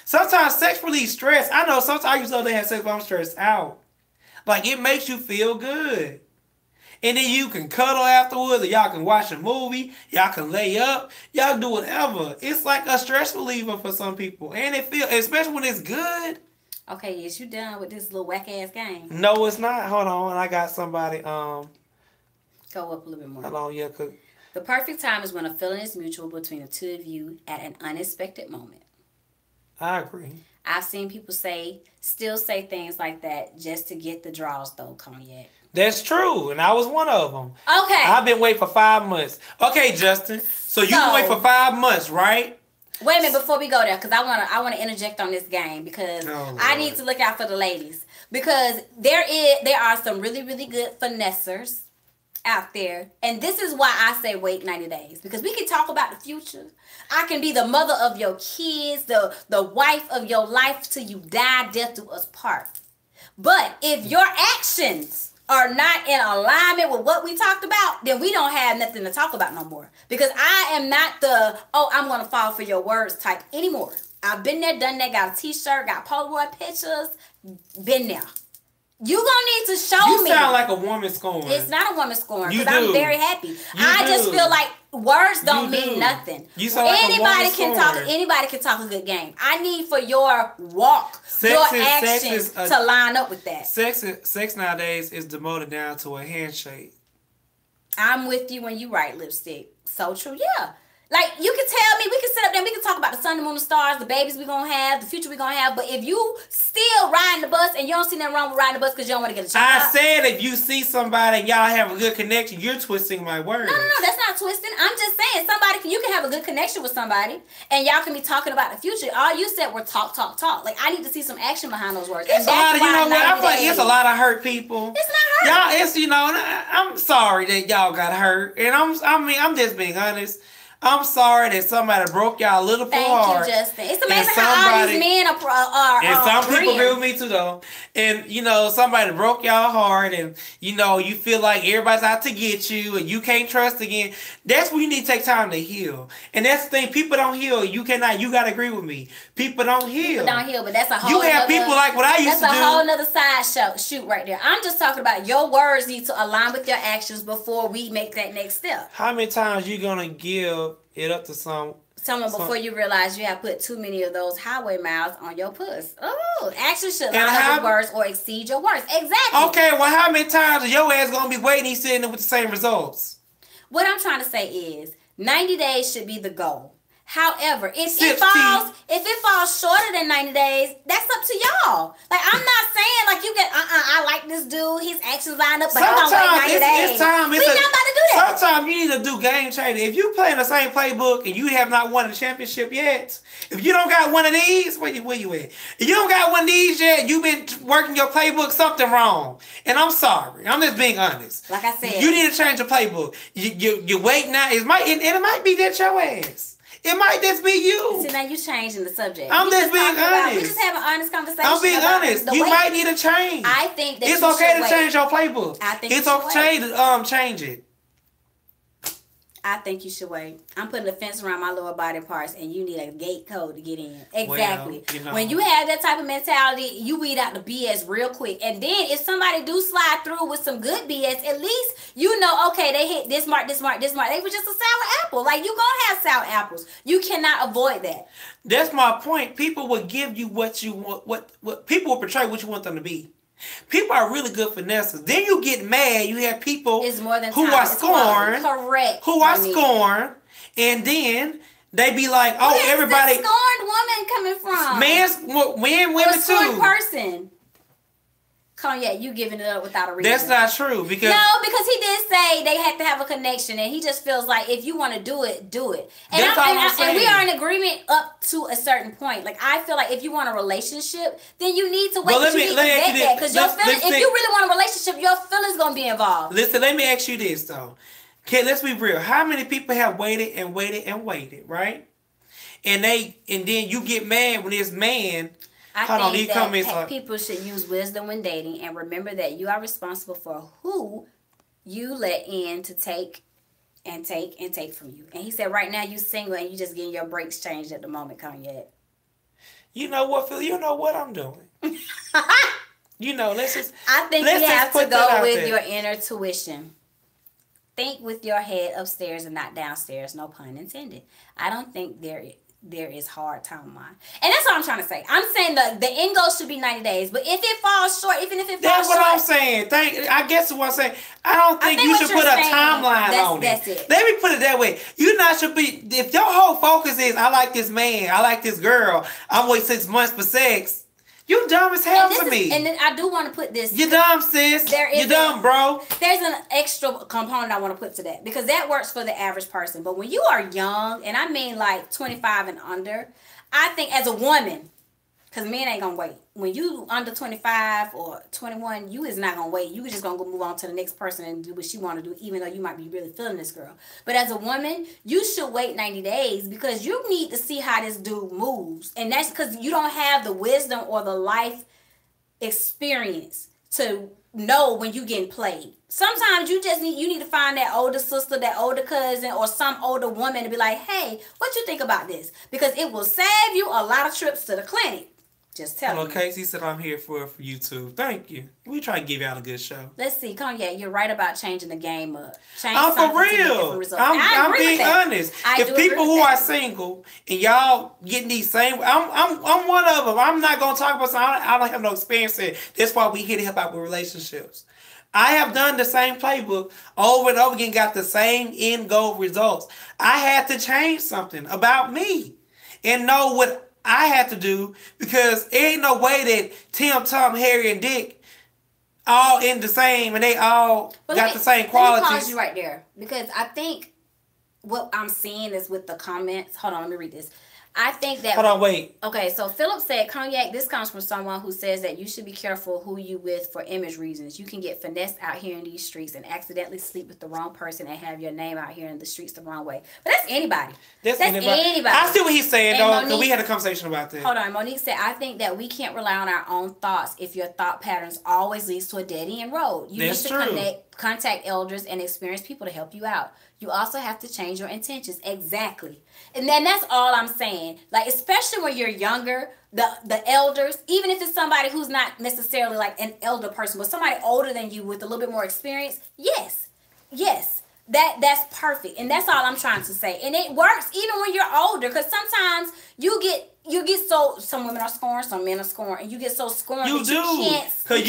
Sometimes sex relieves stress. I know sometimes I used to have sex when I'm stressed out. Like, it makes you feel good. And then you can cuddle afterwards, or y'all can watch a movie, y'all can lay up, y'all do whatever. It's like a stress reliever for some people. And it feels, especially when it's good. Okay, is you done with this little whack-ass game? No, it's not. Hold on. I got somebody, Go up a little bit more. Hold on, yeah. The perfect time is when a feeling is mutual between the two of you at an unexpected moment. I agree. I've seen people still say things like that just to get the draws, though, Cognac. That's true, and I was one of them. Okay. I've been waiting for 5 months. Okay, Justin. So you wait for 5 months, right? Wait a minute before we go there, because I want to interject on this game, because I need to look out for the ladies, because there are some really, really good finessers out there, and this is why I say wait 90 days, because we can talk about the future. I can be the mother of your kids, the wife of your life till you die, death do us part. But if your actions are not in alignment with what we talked about, then we don't have nothing to talk about no more. Because I am not the, oh, I'm going to fall for your words type anymore. I've been there, done that, got a t-shirt, got Polaroid pictures, been there. You gonna need to show me. You sound like a woman scorn. It's not a woman scorn, You because do. I'm very happy. I just feel like words don't mean nothing. You sound like anybody a can woman talk. scorn. Anybody can talk a good game. I need for your walk, your actions to line up with that. Sex nowadays is demoted down to a handshake. I'm with you when you write lipstick. So true, yeah. Like, you can tell me, we can sit up there, we can talk about the sun, the moon, the stars, the babies we're going to have, the future we're going to have, but if you still riding the bus and you don't see nothing wrong with riding the bus because you don't want to get a job. I said if you see somebody and y'all have a good connection, you're twisting my words. No, that's not twisting. I'm just saying, you can have a good connection with somebody and y'all can be talking about the future. All you said were talk. Like, I need to see some action behind those words. It's a lot of, you know what, I feel like it's a lot of hurt people. It's not hurt. Y'all, it's, you know, I'm sorry that y'all got hurt. And I'm just being honest. I'm sorry that somebody broke y'all a little hard. Thank you, Justin. It's amazing how all these men are and some people agreeing. agree with me too, though. And, you know, somebody broke y'all hard and, you know, you feel like everybody's out to get you and you can't trust again. That's when you need to take time to heal. And that's the thing. People don't heal. You got to agree with me. People don't heal. People don't heal, but that's a whole You have people like what I used to do. That's a whole nother side shoot right there. I'm just talking about your words need to align with your actions before we make that next step. How many times you going to give it up to someone before you realize you have put too many of those highway miles on your puss? Oh, actions should line up with words or exceed your words. Exactly. Okay, well, how many times is your ass gonna be waiting? He's sitting there with the same results. What I'm trying to say is 90 days should be the goal. However, if it falls shorter than 90 days, that's up to y'all. Like, I'm not saying like you get I like this dude, his actions line up, but I'm gonna wait 90 days. It's time. We're not about to do that. Sometimes you need to do game changing. If you playing the same playbook and you have not won a championship yet, if you don't got one of these, where you at? If you don't got one of these yet, you've been working your playbook, something wrong. And I'm sorry. I'm just being honest. Like I said, you need to change your playbook. You wait now. It might be that your ass. It might just be you. See, now you changing the subject. I'm just being honest. We just have an honest conversation. I'm being honest. You might need a change. I think that it's okay to change your playbook. I think it's okay to change it. I think you should wait. I'm putting a fence around my lower body parts, and you need a gate code to get in. Exactly. Well, you know, when you have that type of mentality, you weed out the BS real quick. And then if somebody do slide through with some good BS, at least you know, okay, they hit this mark, this mark, this mark. They were just a sour apple. Like, you gonna have sour apples. You cannot avoid that. That's my point. People will give you what you want. What people will portray what you want them to be. People are really good finessers. Then you get mad. You have people who are scorned. Correct. Who are scorned. And then they be like, oh, where's everybody. The scorned woman coming from? Women too. Scorned person. Cognac, you giving it up without a reason. That's not true. Because he did say they had to have a connection, and he just feels like if you want to do it, do it. And we are in agreement up to a certain point. Like, I feel like if you want a relationship, then you need to wait till you get that. Because your feelings, if you really want a relationship, your feelings gonna be involved. Listen, let me ask you this though. Okay, let's be real. How many people have waited and waited and waited, right? And then you get mad when this man. I think that people should use wisdom when dating and remember that you are responsible for who you let in to take and take from you. And he said right now you single and you just getting your brakes changed at the moment, Cognac. You know what, Phil? You know what I'm doing. You know, I think you have to go with your inner tuition. Think with your head upstairs and not downstairs, no pun intended. I don't think there is hard timeline. And that's what I'm trying to say. I'm saying the end goal should be 90 days. But if it falls short, that's what I'm saying. I guess what I'm saying. I don't think you should put a timeline on it. That's it. Let me put it that way. You not should be, if your whole focus is, I like this man, I like this girl, I'm waiting 6 months for sex. You dumb as hell to me. And then I do want to put this. You dumb, sis. You dumb, bro. There's an extra component I want to put to that because that works for the average person. But when you are young, and I mean like 25 and under, I think as a woman, Because men ain't gonna wait. When you under 25 or 21, you is not gonna wait. You just gonna go move on to the next person and do what she want to do, even though you might be really feeling this girl. But as a woman, you should wait 90 days because you need to see how this dude moves. And that's because you don't have the wisdom or the life experience to know when you getting played. Sometimes you need to find that older sister, that older cousin, or some older woman to be like, hey, what you think about this? Because it will save you a lot of trips to the clinic. Just tell me. Well, Casey said I'm here for YouTube. Thank you. We try to give y'all a good show. Let's see, Cognac, you're right about changing the game up. I'm for real. I'm being honest. If people who are single and y'all getting these same, I'm one of them. I'm not gonna talk about something I don't have no experience in. That's why we here to help out with relationships. I have done the same playbook over and over again, got the same end goal results. I had to change something about me and know what I had to do, because there ain't no way that Tim, Tom, Harry, and Dick all in the same and they all got the same qualities. Let me pause you right there, because I think what I'm seeing is with the comments. Hold on, let me read this. I think that... Hold on, wait. Okay, so Philip said, Cognac, this comes from someone who says that you should be careful who you with for image reasons. You can get finessed out here in these streets and accidentally sleep with the wrong person and have your name out here in the streets the wrong way. But that's anybody. That's anybody. I see what he's saying, though, because we had a conversation about that. Hold on. Monique said, I think that we can't rely on our own thoughts if your thought patterns always leads to a dead-end road. You need to contact elders and experienced people to help you out. You also have to change your intentions. Exactly. And then that's all I'm saying. Like, especially when you're younger, the elders, even if it's somebody who's not necessarily like an elder person, but somebody older than you with a little bit more experience, yes. That's perfect. And that's all I'm trying to say. And it works even when you're older, because sometimes you get so, some women are scorned, some men are scorned, and you get so scorned that you can't. Because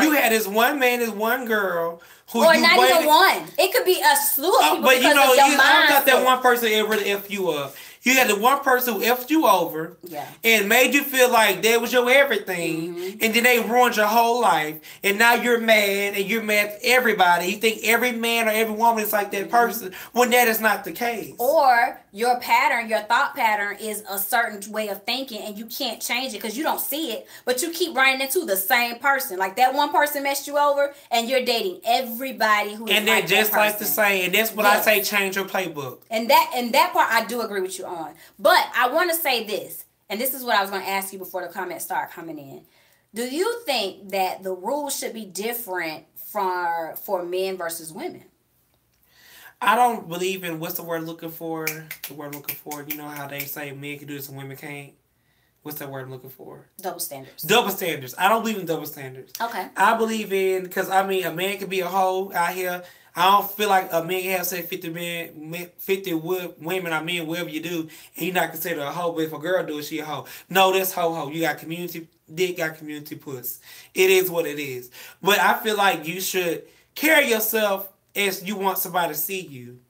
you had this one man, this one girl who or not even one. It could be a slew of people. But because of your mindset. I thought that one person ever F you up. You had the one person who effed you over and made you feel like that was your everything. Mm-hmm. And then they ruined your whole life. And now you're mad, and you're mad at everybody. You think every man or every woman is like that person, when that is not the case. Or your pattern, your thought pattern is a certain way of thinking, and you can't change it because you don't see it, but you keep running into the same person. Like that one person messed you over, and you're dating everybody who is and they're like just that like the same. And that's what I say, change your playbook. And that part I do agree with you on. But I want to say this, and this is what I was going to ask you before the comments start coming in. Do you think that the rules should be different for men versus women? I don't believe in, what's the word looking for? The word looking for, you know how they say men can do this and women can't? What's that word I'm looking for? Double standards. Double standards. I don't believe in double standards. Okay. I believe in, because I mean, a man can be a hoe out here. I don't feel like a man can have, say, 50 women or men, whatever you do, and you're not considered a hoe. But if a girl do it, she a hoe. No, that's hoe. You got community dick, got community puss. It is what it is. But I feel like you should carry yourself as you want somebody to see you.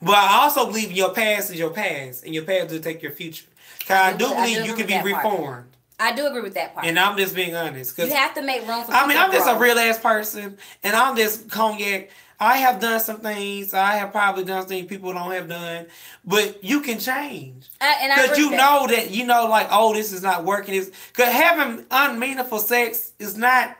But I also believe your past is your past, and your past will take your future. Because I do believe you can be reformed. I do agree with that part. And I'm just being honest. You have to make room for I mean, I'm just a real ass person, and I'm just Cognac. I have done some things. I have probably done things people don't have done, but you can change. Because you know that, like, oh, this is not working. Because having unmeaningful sex is not,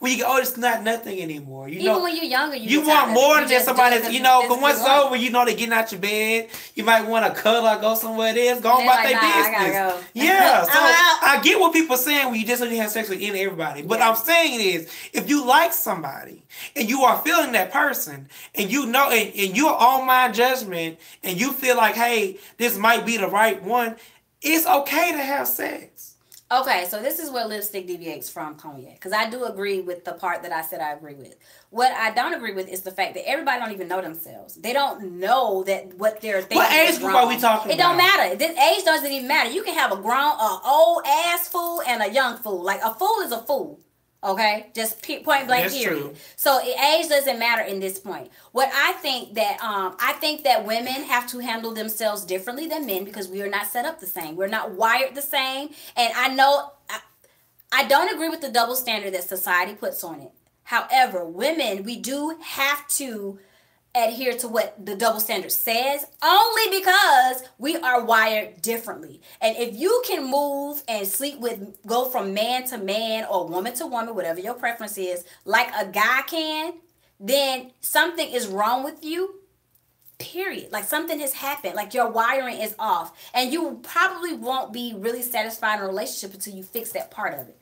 when you go, oh, it's not nothing anymore. Even when you're younger, you want more than just somebody that's, because once it's over, they're getting out your bed. You might want to cuddle or go somewhere else, go about their business. I gotta go. Yeah, so I get what people are saying when you just only have sex with everybody. But I'm saying is, if you like somebody and you are feeling that person, and you know, and you're on my judgment, and you feel like, hey, this might be the right one, it's okay to have sex. Okay, so this is where lipstick deviates from Cognac, because I do agree with the part that I said I agree with. What I don't agree with is the fact that everybody don't even know themselves. They don't know that what they're thinking. What age group are we talking about? It don't matter. This age doesn't even matter. You can have a old ass fool and a young fool. Like, a fool is a fool. Okay, just point blank period. True. So age doesn't matter in this point. What I think that women have to handle themselves differently than men, because we are not set up the same. We're not wired the same. And I know I don't agree with the double standard that society puts on it. However, women, we do have to adhere to what the double standard says, only because we are wired differently. And if you can move and sleep with, go from man to man or woman to woman, whatever your preference is, like a guy can, then something is wrong with you. Period. Like something has happened. Like your wiring is off. And you probably won't be really satisfied in a relationship until you fix that part of it.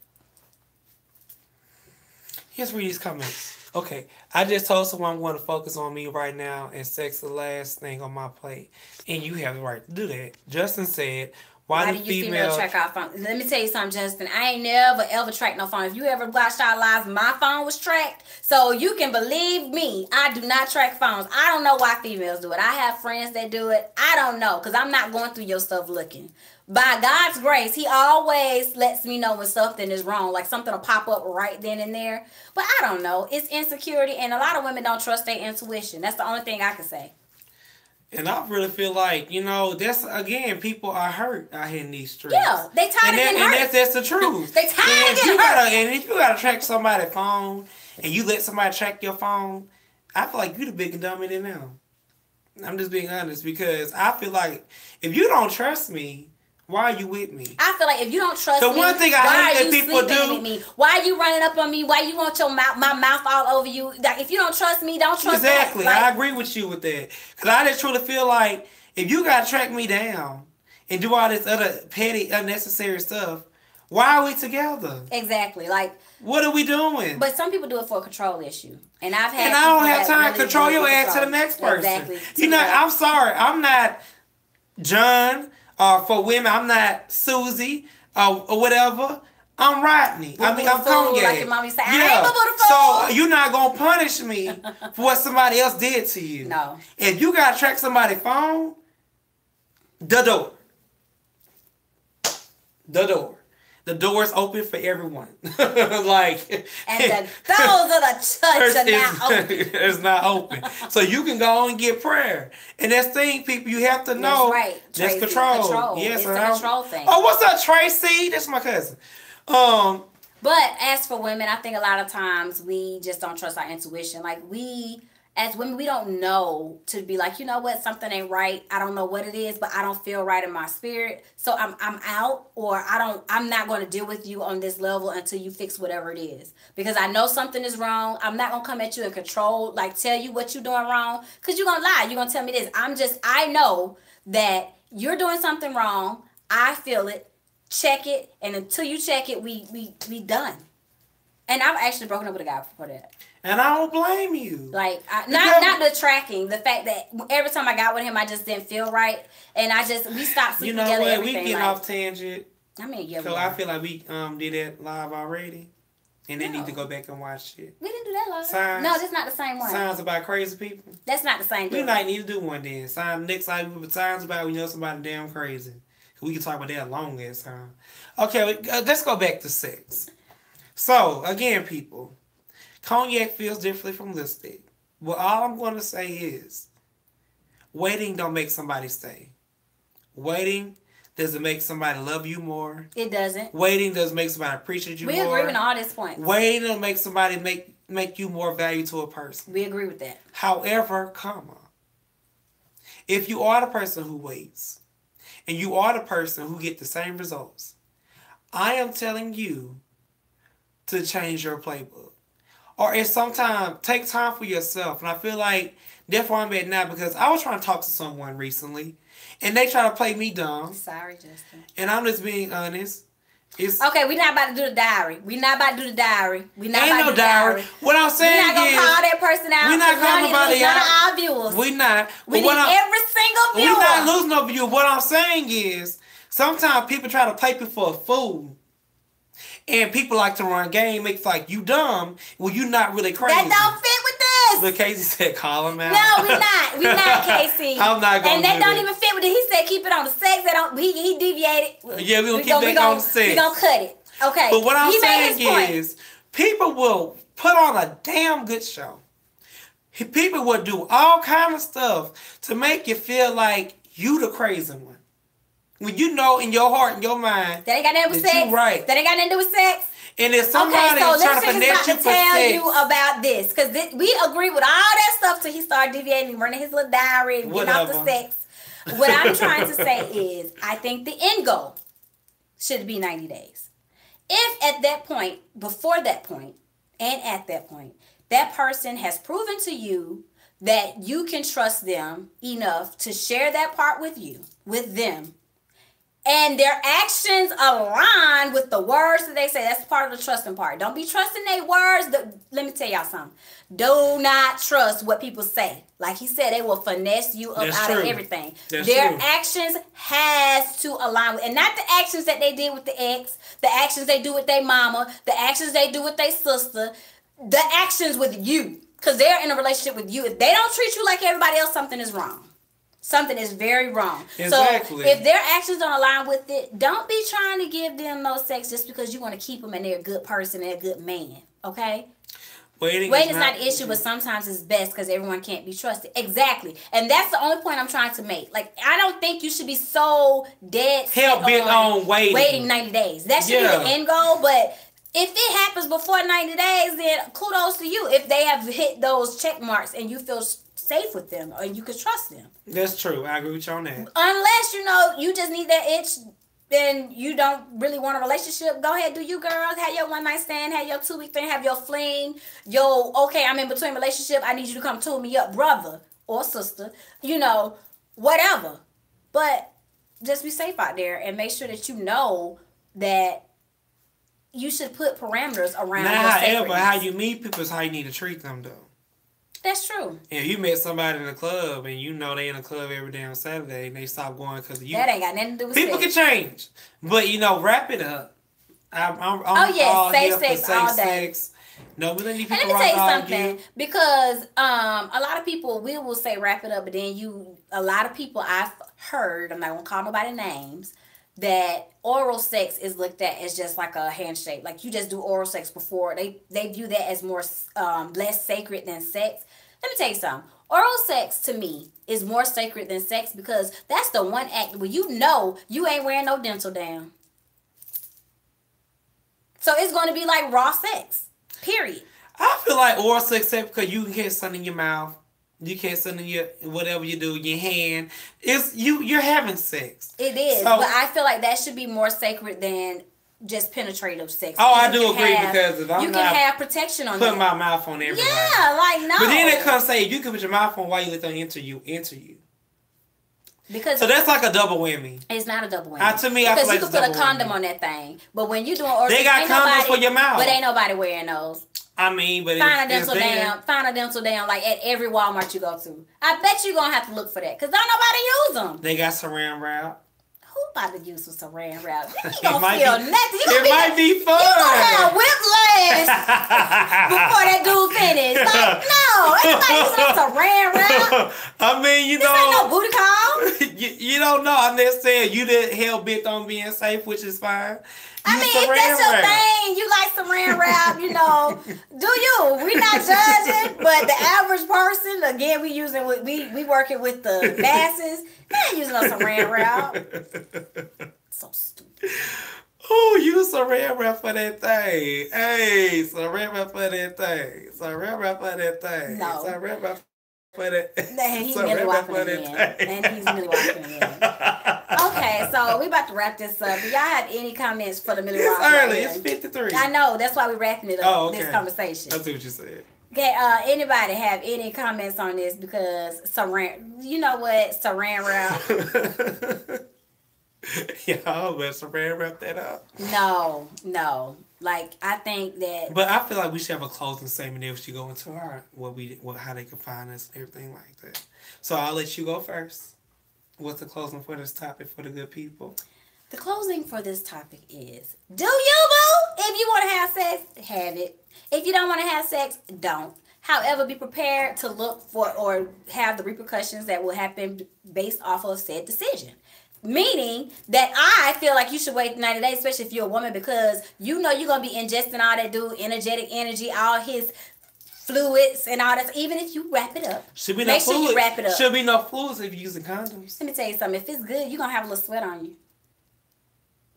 Let's read these comments. Okay. I just told someone I'm going to focus on me right now and sex the last thing on my plate. And you have the right to do that. Justin said, why do you female track our phone? Let me tell you something, Justin. I ain't never ever tracked no phone. If you ever watched our lives, my phone was tracked. So you can believe me, I do not track phones. I don't know why females do it. I have friends that do it. I don't know, because I'm not going through your stuff looking. By God's grace, he always lets me know when something is wrong. Like something will pop up right then and there. But I don't know. It's insecurity, and a lot of women don't trust their intuition. That's the only thing I can say. And I really feel like, you know, that's, again, people are hurt out here in these streets. Yeah, they tired of getting hurt. And that's the truth. They tired of getting hurt. And if you got to track somebody's phone, and you let somebody track your phone, I feel like you the bigger dummy than them. I'm just being honest, because I feel like if you don't trust me, why are you with me? I feel like if you don't trust me, one thing I hate that people do, with me? Why are you running up on me? Why you want your my mouth all over you? Like, if you don't trust me, don't trust me. Exactly. Like, I agree with you with that. Because I just truly feel like if you got to track me down and do all this other petty, unnecessary stuff, why are we together? Exactly. Like, what are we doing? But some people do it for a control issue. And I've had. And I don't have time to control your ass to the next person. Exactly. You know, I'm sorry. I'm not John. For women, I'm not Susie or whatever. I'm Rodney. I'm Cognac. Like your mommy said, yeah. I So you're not gonna punish me for what somebody else did to you. No. If you gotta track somebody's phone, the door. The door is open for everyone. Like, and the doors of the church are not open. It's not open. So you can go and get prayer. And that's the thing, people, you have to know. That's right. That's control. Yes, it's a control thing. Oh, what's up, Tracy? That's my cousin. But as for women, I think a lot of times we just don't trust our intuition. Like, as women, we don't know to be like, you know what, something ain't right. I don't know what it is, but I don't feel right in my spirit. So I'm out, or I'm not going to deal with you on this level until you fix whatever it is. Because I know something is wrong. I'm not going to come at you and control, like tell you what you're doing wrong. Because you're going to lie. You're going to tell me this. I know that you're doing something wrong. I feel it. Check it. And until you check it, we done. And I've actually broken up with a guy for that. And I don't blame you. Like, not the tracking. The fact that every time I got with him, I just didn't feel right. And we stopped sleeping together. You know what? We getting off tangent. I mean, yeah. So I feel like we did that live already. And they need to go back and watch it. We didn't do that live. Signs. No, that's not the same one. Signs about crazy people. That's not the same thing. We might need to do one then. Next time, signs about when you know somebody damn crazy. We can talk about that long ass time. Okay, let's go back to sex. So, again, people. Cognac feels differently from lipstick. Well, all I'm going to say is, waiting don't make somebody stay. Waiting doesn't make somebody love you more. It doesn't. Waiting doesn't make somebody appreciate you more. We agree with all these points. Waiting will make somebody make you more value to a person. We agree with that. However, if you are the person who waits, and you are the person who get the same results, I am telling you to change your playbook. Or if sometimes, take time for yourself. And I feel like that's where I'm at now, because I was trying to talk to someone recently, and they try to play me dumb. Sorry, Justin. And I'm just being honest. Okay, we're not about to do the diary. We're not about to do the diary. We're not ain't about no to do the diary. What I'm saying is, we're not going to call that person out. We're not calling nobody out. None of our viewers. We're not. We need every single viewer. We're not losing no viewer. What I'm saying is, sometimes people try to play people for a fool. And people like to run game, makes like you dumb. Well, you not really crazy. That don't fit with this. But Casey said, call him out. No, we're not. We're not, Casey. I'm not going to And that don't even fit with it. He said keep it on the sex. He deviated. Yeah, we're going to keep that on the sex. We're going to cut it. Okay. But what I'm saying is, people will put on a damn good show. People will do all kind of stuff to make you feel like you the crazy one. When you know in your heart and your mind that ain't got nothing with sex. Right. That ain't got nothing to do with sex. And if somebody so is trying to Lipstick is finesse about you to for tell sex, you about this. Because we agree with all that stuff till he started deviating, running his little diary and getting off the sex. What I'm trying to say is, I think the end goal should be 90 days. If at that point, before that point, and at that point, that person has proven to you that you can trust them enough to share that part with you, with them, and their actions align with the words that they say, that's part of the trusting part. Don't be trusting their words. Let me tell y'all something. Do not trust what people say. Like he said, they will finesse you up out of everything. Their actions has to align with, and not the actions that they did with the ex, the actions they do with their mama, the actions they do with their sister, the actions with you. Because they're in a relationship with you. If they don't treat you like everybody else, something is wrong. Something is very wrong. Exactly. So if their actions don't align with it, don't be trying to give them no sex just because you want to keep them and they're a good person and a good man. Okay? Waiting is not the issue, but sometimes it's best because everyone can't be trusted. Exactly. And that's the only point I'm trying to make. Like, I don't think you should be so dead set on waiting 90 days. That should be the end goal, but if it happens before 90 days, then kudos to you if they have hit those check marks and you feel safe with them or you can trust them. That's true. I agree with you on that. Unless, you just need that itch and you don't really want a relationship, go ahead, do you, girl. Have your one-night stand, have your 2-week thing, have your fling, okay, I'm in between relationship, I need you to come tool me up, brother or sister, whatever. But just be safe out there and make sure that you know that you should put parameters around your sacredness. However, how you meet people is how you need to treat them, though. That's true. If you met somebody in a club and you know they in a club every day on Saturday and they stop going because of you. That ain't got nothing to do with people sex. Can change. But, wrap it up. I'm safe sex all day. No, we don't need people. And let me tell you something, because a lot of people will say wrap it up, but then a lot of people I've heard, I'm not gonna call nobody names, that oral sex is looked at as just like a handshake. Like you just do oral sex before. They view that as more less sacred than sex. Let me tell you something. Oral sex to me is more sacred than sex because that's the one act where you ain't wearing no dental down. So it's going to be like raw sex. Period. I feel like oral sex because you can get something in your mouth. You can't send in your whatever you do, your hand. You're having sex. It is, but I feel like that should be more sacred than just penetrative sex. Oh, I do agree because if I'm you can have protection on putting my mouth on everybody. Yeah, like no. But then it comes say if you can put your mouth on while you let them enter you. So that's like a double whammy. It's not a double whammy. To me, I feel like you can put a condom on that thing, but when you doing oral sex, they got condoms for your mouth, but ain't nobody wearing those. I mean, but find a dental down like at every Walmart you go to. I bet you're going to have to look for that because don't nobody use them. They got saran wrap. Who about to use some saran wrap? You don't feel nothing. It might be fun. You going to have whiplash before that dude finish. Like, no, anybody using saran wrap? I mean, this ain't no booty call. You don't know. I'm just saying you did hell bent on being safe, which is fine. I mean, if that's your thing, you like saran wrap, do you? We're not judging, but the average person, again, we working with the masses, they ain't using no saran wrap. So stupid. Oh, use saran wrap for that thing. Hey, saran wrap for that thing. Saran wrap for that thing. No. Saran wrap for that. And he's really walking again. Okay, so we about to wrap this up. Do y'all have any comments for the Millie Rock? It's early. It's 53. I know. That's why we're wrapping it up. This conversation. I see what you said. Okay, anybody have any comments on this? Because you know what? Saran wrap. Yeah, but saran wrap that up. No. Like, I think that... But I feel like we should have a closing statement if you go into our how they can find us and everything like that. So I'll let you go first. What's the closing for this topic for the good people? The closing for this topic is, do you, boo? If you want to have sex, have it. If you don't want to have sex, don't. However, be prepared to look for or have the repercussions that will happen based off of said decision. Meaning that I feel like you should wait 90 days, especially if you're a woman, because you're going to be ingesting all that dude, energetic energy, all his fluids and all that. Even if you wrap it up, make sure you wrap it up. Should be no fluids if you're using condoms. Let me tell you something. If it's good, you're going to have a little sweat on you.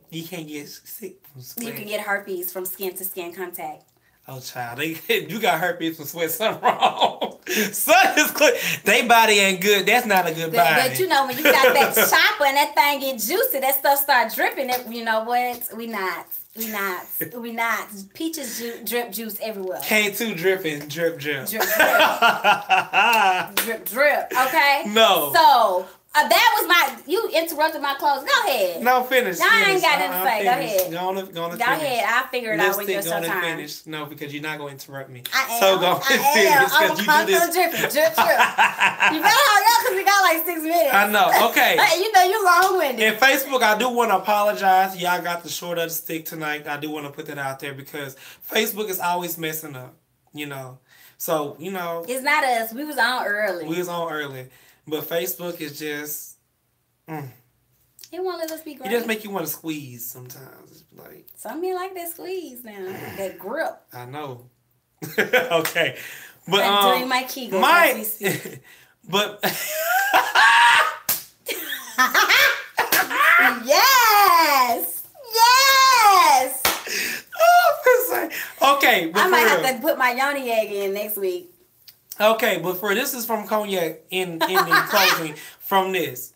You can't get sick from sweat. You can get herpes from skin to skin contact. Oh, child, you got herpes from sweat. Something wrong. Something is clear. They body ain't good. That's not a good body. But you know, when you got that chopper and that thing get juicy, that stuff start dripping. You know what? We not. Peaches drip juice everywhere. K2 dripping. Drip. Drip, drip. Okay? No. So, that was you interrupted my clothes. Go ahead. No, finish. I ain't got nothing to say. Go ahead. Go ahead. I'll figure it out when you're so time. Finish. No, because you're not going to interrupt me. I am. So go and finish because you do this. Dripping. Drip. You better hurry up because we got like 6 minutes. I know. Okay. You know you're long-winded. In Facebook, I do want to apologize. Y'all got the short of the stick tonight. I do want to put that out there because Facebook is always messing up, you know. So, you know. It's not us. We was on early. But Facebook is just... It won't let us be great. It just make you want to squeeze sometimes. It's like some men like that squeeze now, that grip. I know. Okay, but during my Kegels, but yes. Oh, okay, but I might have to put my yoni egg in next week. Okay, but this is from Cognac in the closing from this.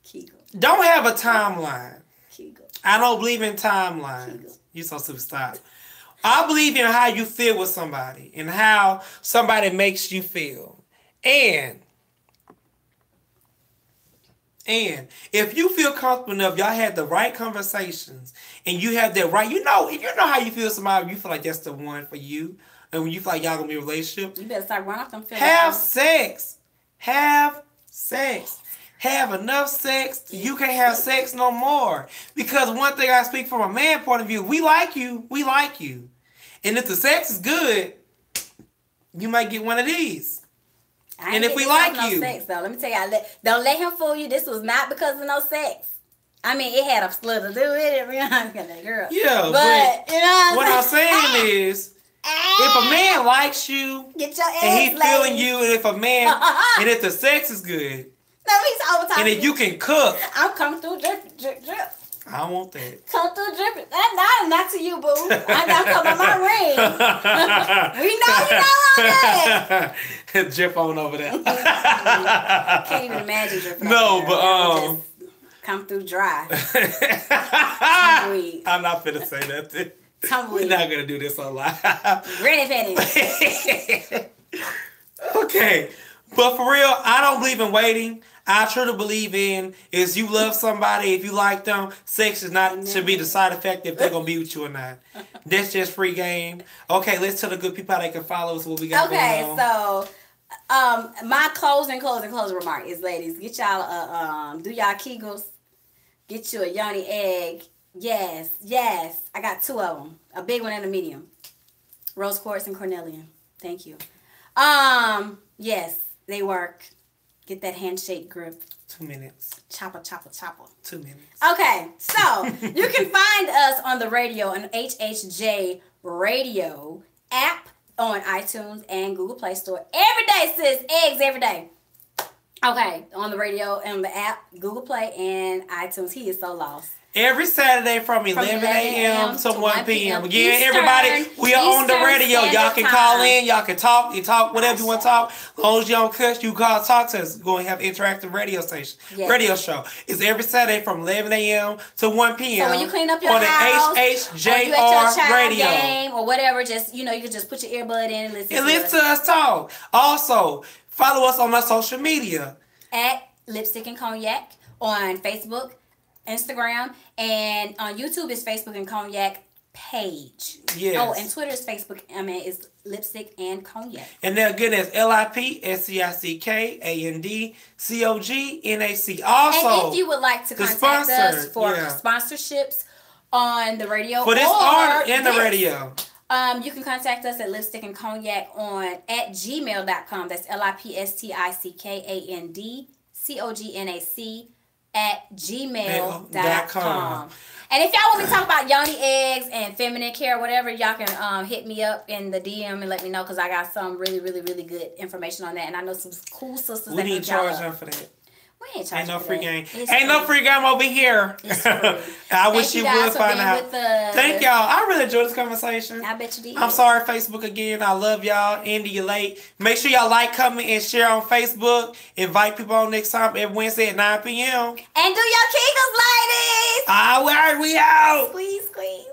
Kegel. Don't have a timeline. Kegel. I don't believe in timelines. Kegel. You so super stop. I believe in how you feel with somebody and how somebody makes you feel. And if you feel comfortable enough, y'all had the right conversations and you have that right, you know how you feel somebody, you feel like that's the one for you. And when you feel like y'all gonna be in a relationship, you better start running off them feelings. Have sex. Have enough sex. You can't have sex no more. Because one thing I speak from a man point of view, we like you. And if the sex is good, you might get one of these. And if we like you. No sex, though. Let me tell you, don't let him fool you. This was not because of no sex. I mean, it had a little to do with it. Girl. Yeah, but you know what I'm saying is, if a man likes you, get your ass and he's feeling laid. you, and if if the sex is good, no, he's overtime. And if you can cook, I'm coming through drip. I want that. Come through dripping. Not to you, boo. I'm coming my ring. We know you don't want that. Drip on over there. Can't even imagine dripping. No, but just come through dry. Tumbleweed. I'm not finna say that. Tumbleweed. We're not gonna do this on live. Ready, finish. Okay, but for real, I don't believe in waiting. I truly believe in is you love somebody, if you like them, sex is not should be the side effect if they're gonna be with you or not. That's just free game. Okay, let's tell the good people how they can follow us. What we got going on. So my closing remark is, ladies, get y'all do y'all Kegels, get you a yoni egg. Yes, I got 2 of them, a big one and a medium. Rose quartz and cornelian. Thank you. Yes, they work. Get that handshake grip. 2 minutes. Chopper. 2 minutes. Okay, so you can find us on the radio, on HHJ Radio app on iTunes and Google Play Store. Every day, sis. Eggs every day. Okay, on the radio and the app, Google Play and iTunes. He is so lost. Every Saturday from 11 a.m. to 1 p.m. Again, everybody, we are on the radio. Y'all can call in. Y'all can talk. You talk whatever you want to talk. As long as you don't cuss, you call, talk to us. We're going to have interactive radio station, radio show. It's every Saturday from 11 a.m. to 1 p.m. So when you clean up your house, or you at your child game or whatever, just you can just put your earbud in and listen to us talk. Also, follow us on our social media at Lipstick and Cognac on Facebook, Instagram, and on YouTube is Facebook and Cognac page. Yes. Oh, and Twitter is Facebook. Is Lipstick and Cognac. And then again, it's LIPSTICKANDCOGNAC. Also, and if you would like to contact us for sponsorships on the radio for this art in the radio, you can contact us at Lipstick and Cognac at gmail.com. That's LIPSTICKANDCOGNAC at gmail.com. And if y'all want me to talk about yoni eggs and feminine care or whatever, y'all can hit me up in the DM and let me know, because I got some really, really, really good information on that. And I know some cool sisters we need to charge them for that. We ain't charging no free game. It's Ain't no free game over here. It's free. I wish you would find out. Thank y'all. I really enjoyed this conversation. I bet you did. I'm sorry, Facebook again. I love y'all. Andy, you late. Make sure y'all like, comment, and share on Facebook. Invite people on next time every Wednesday at 9 p.m. And do your Kegels, ladies. All right, we out. Squeeze, squeeze.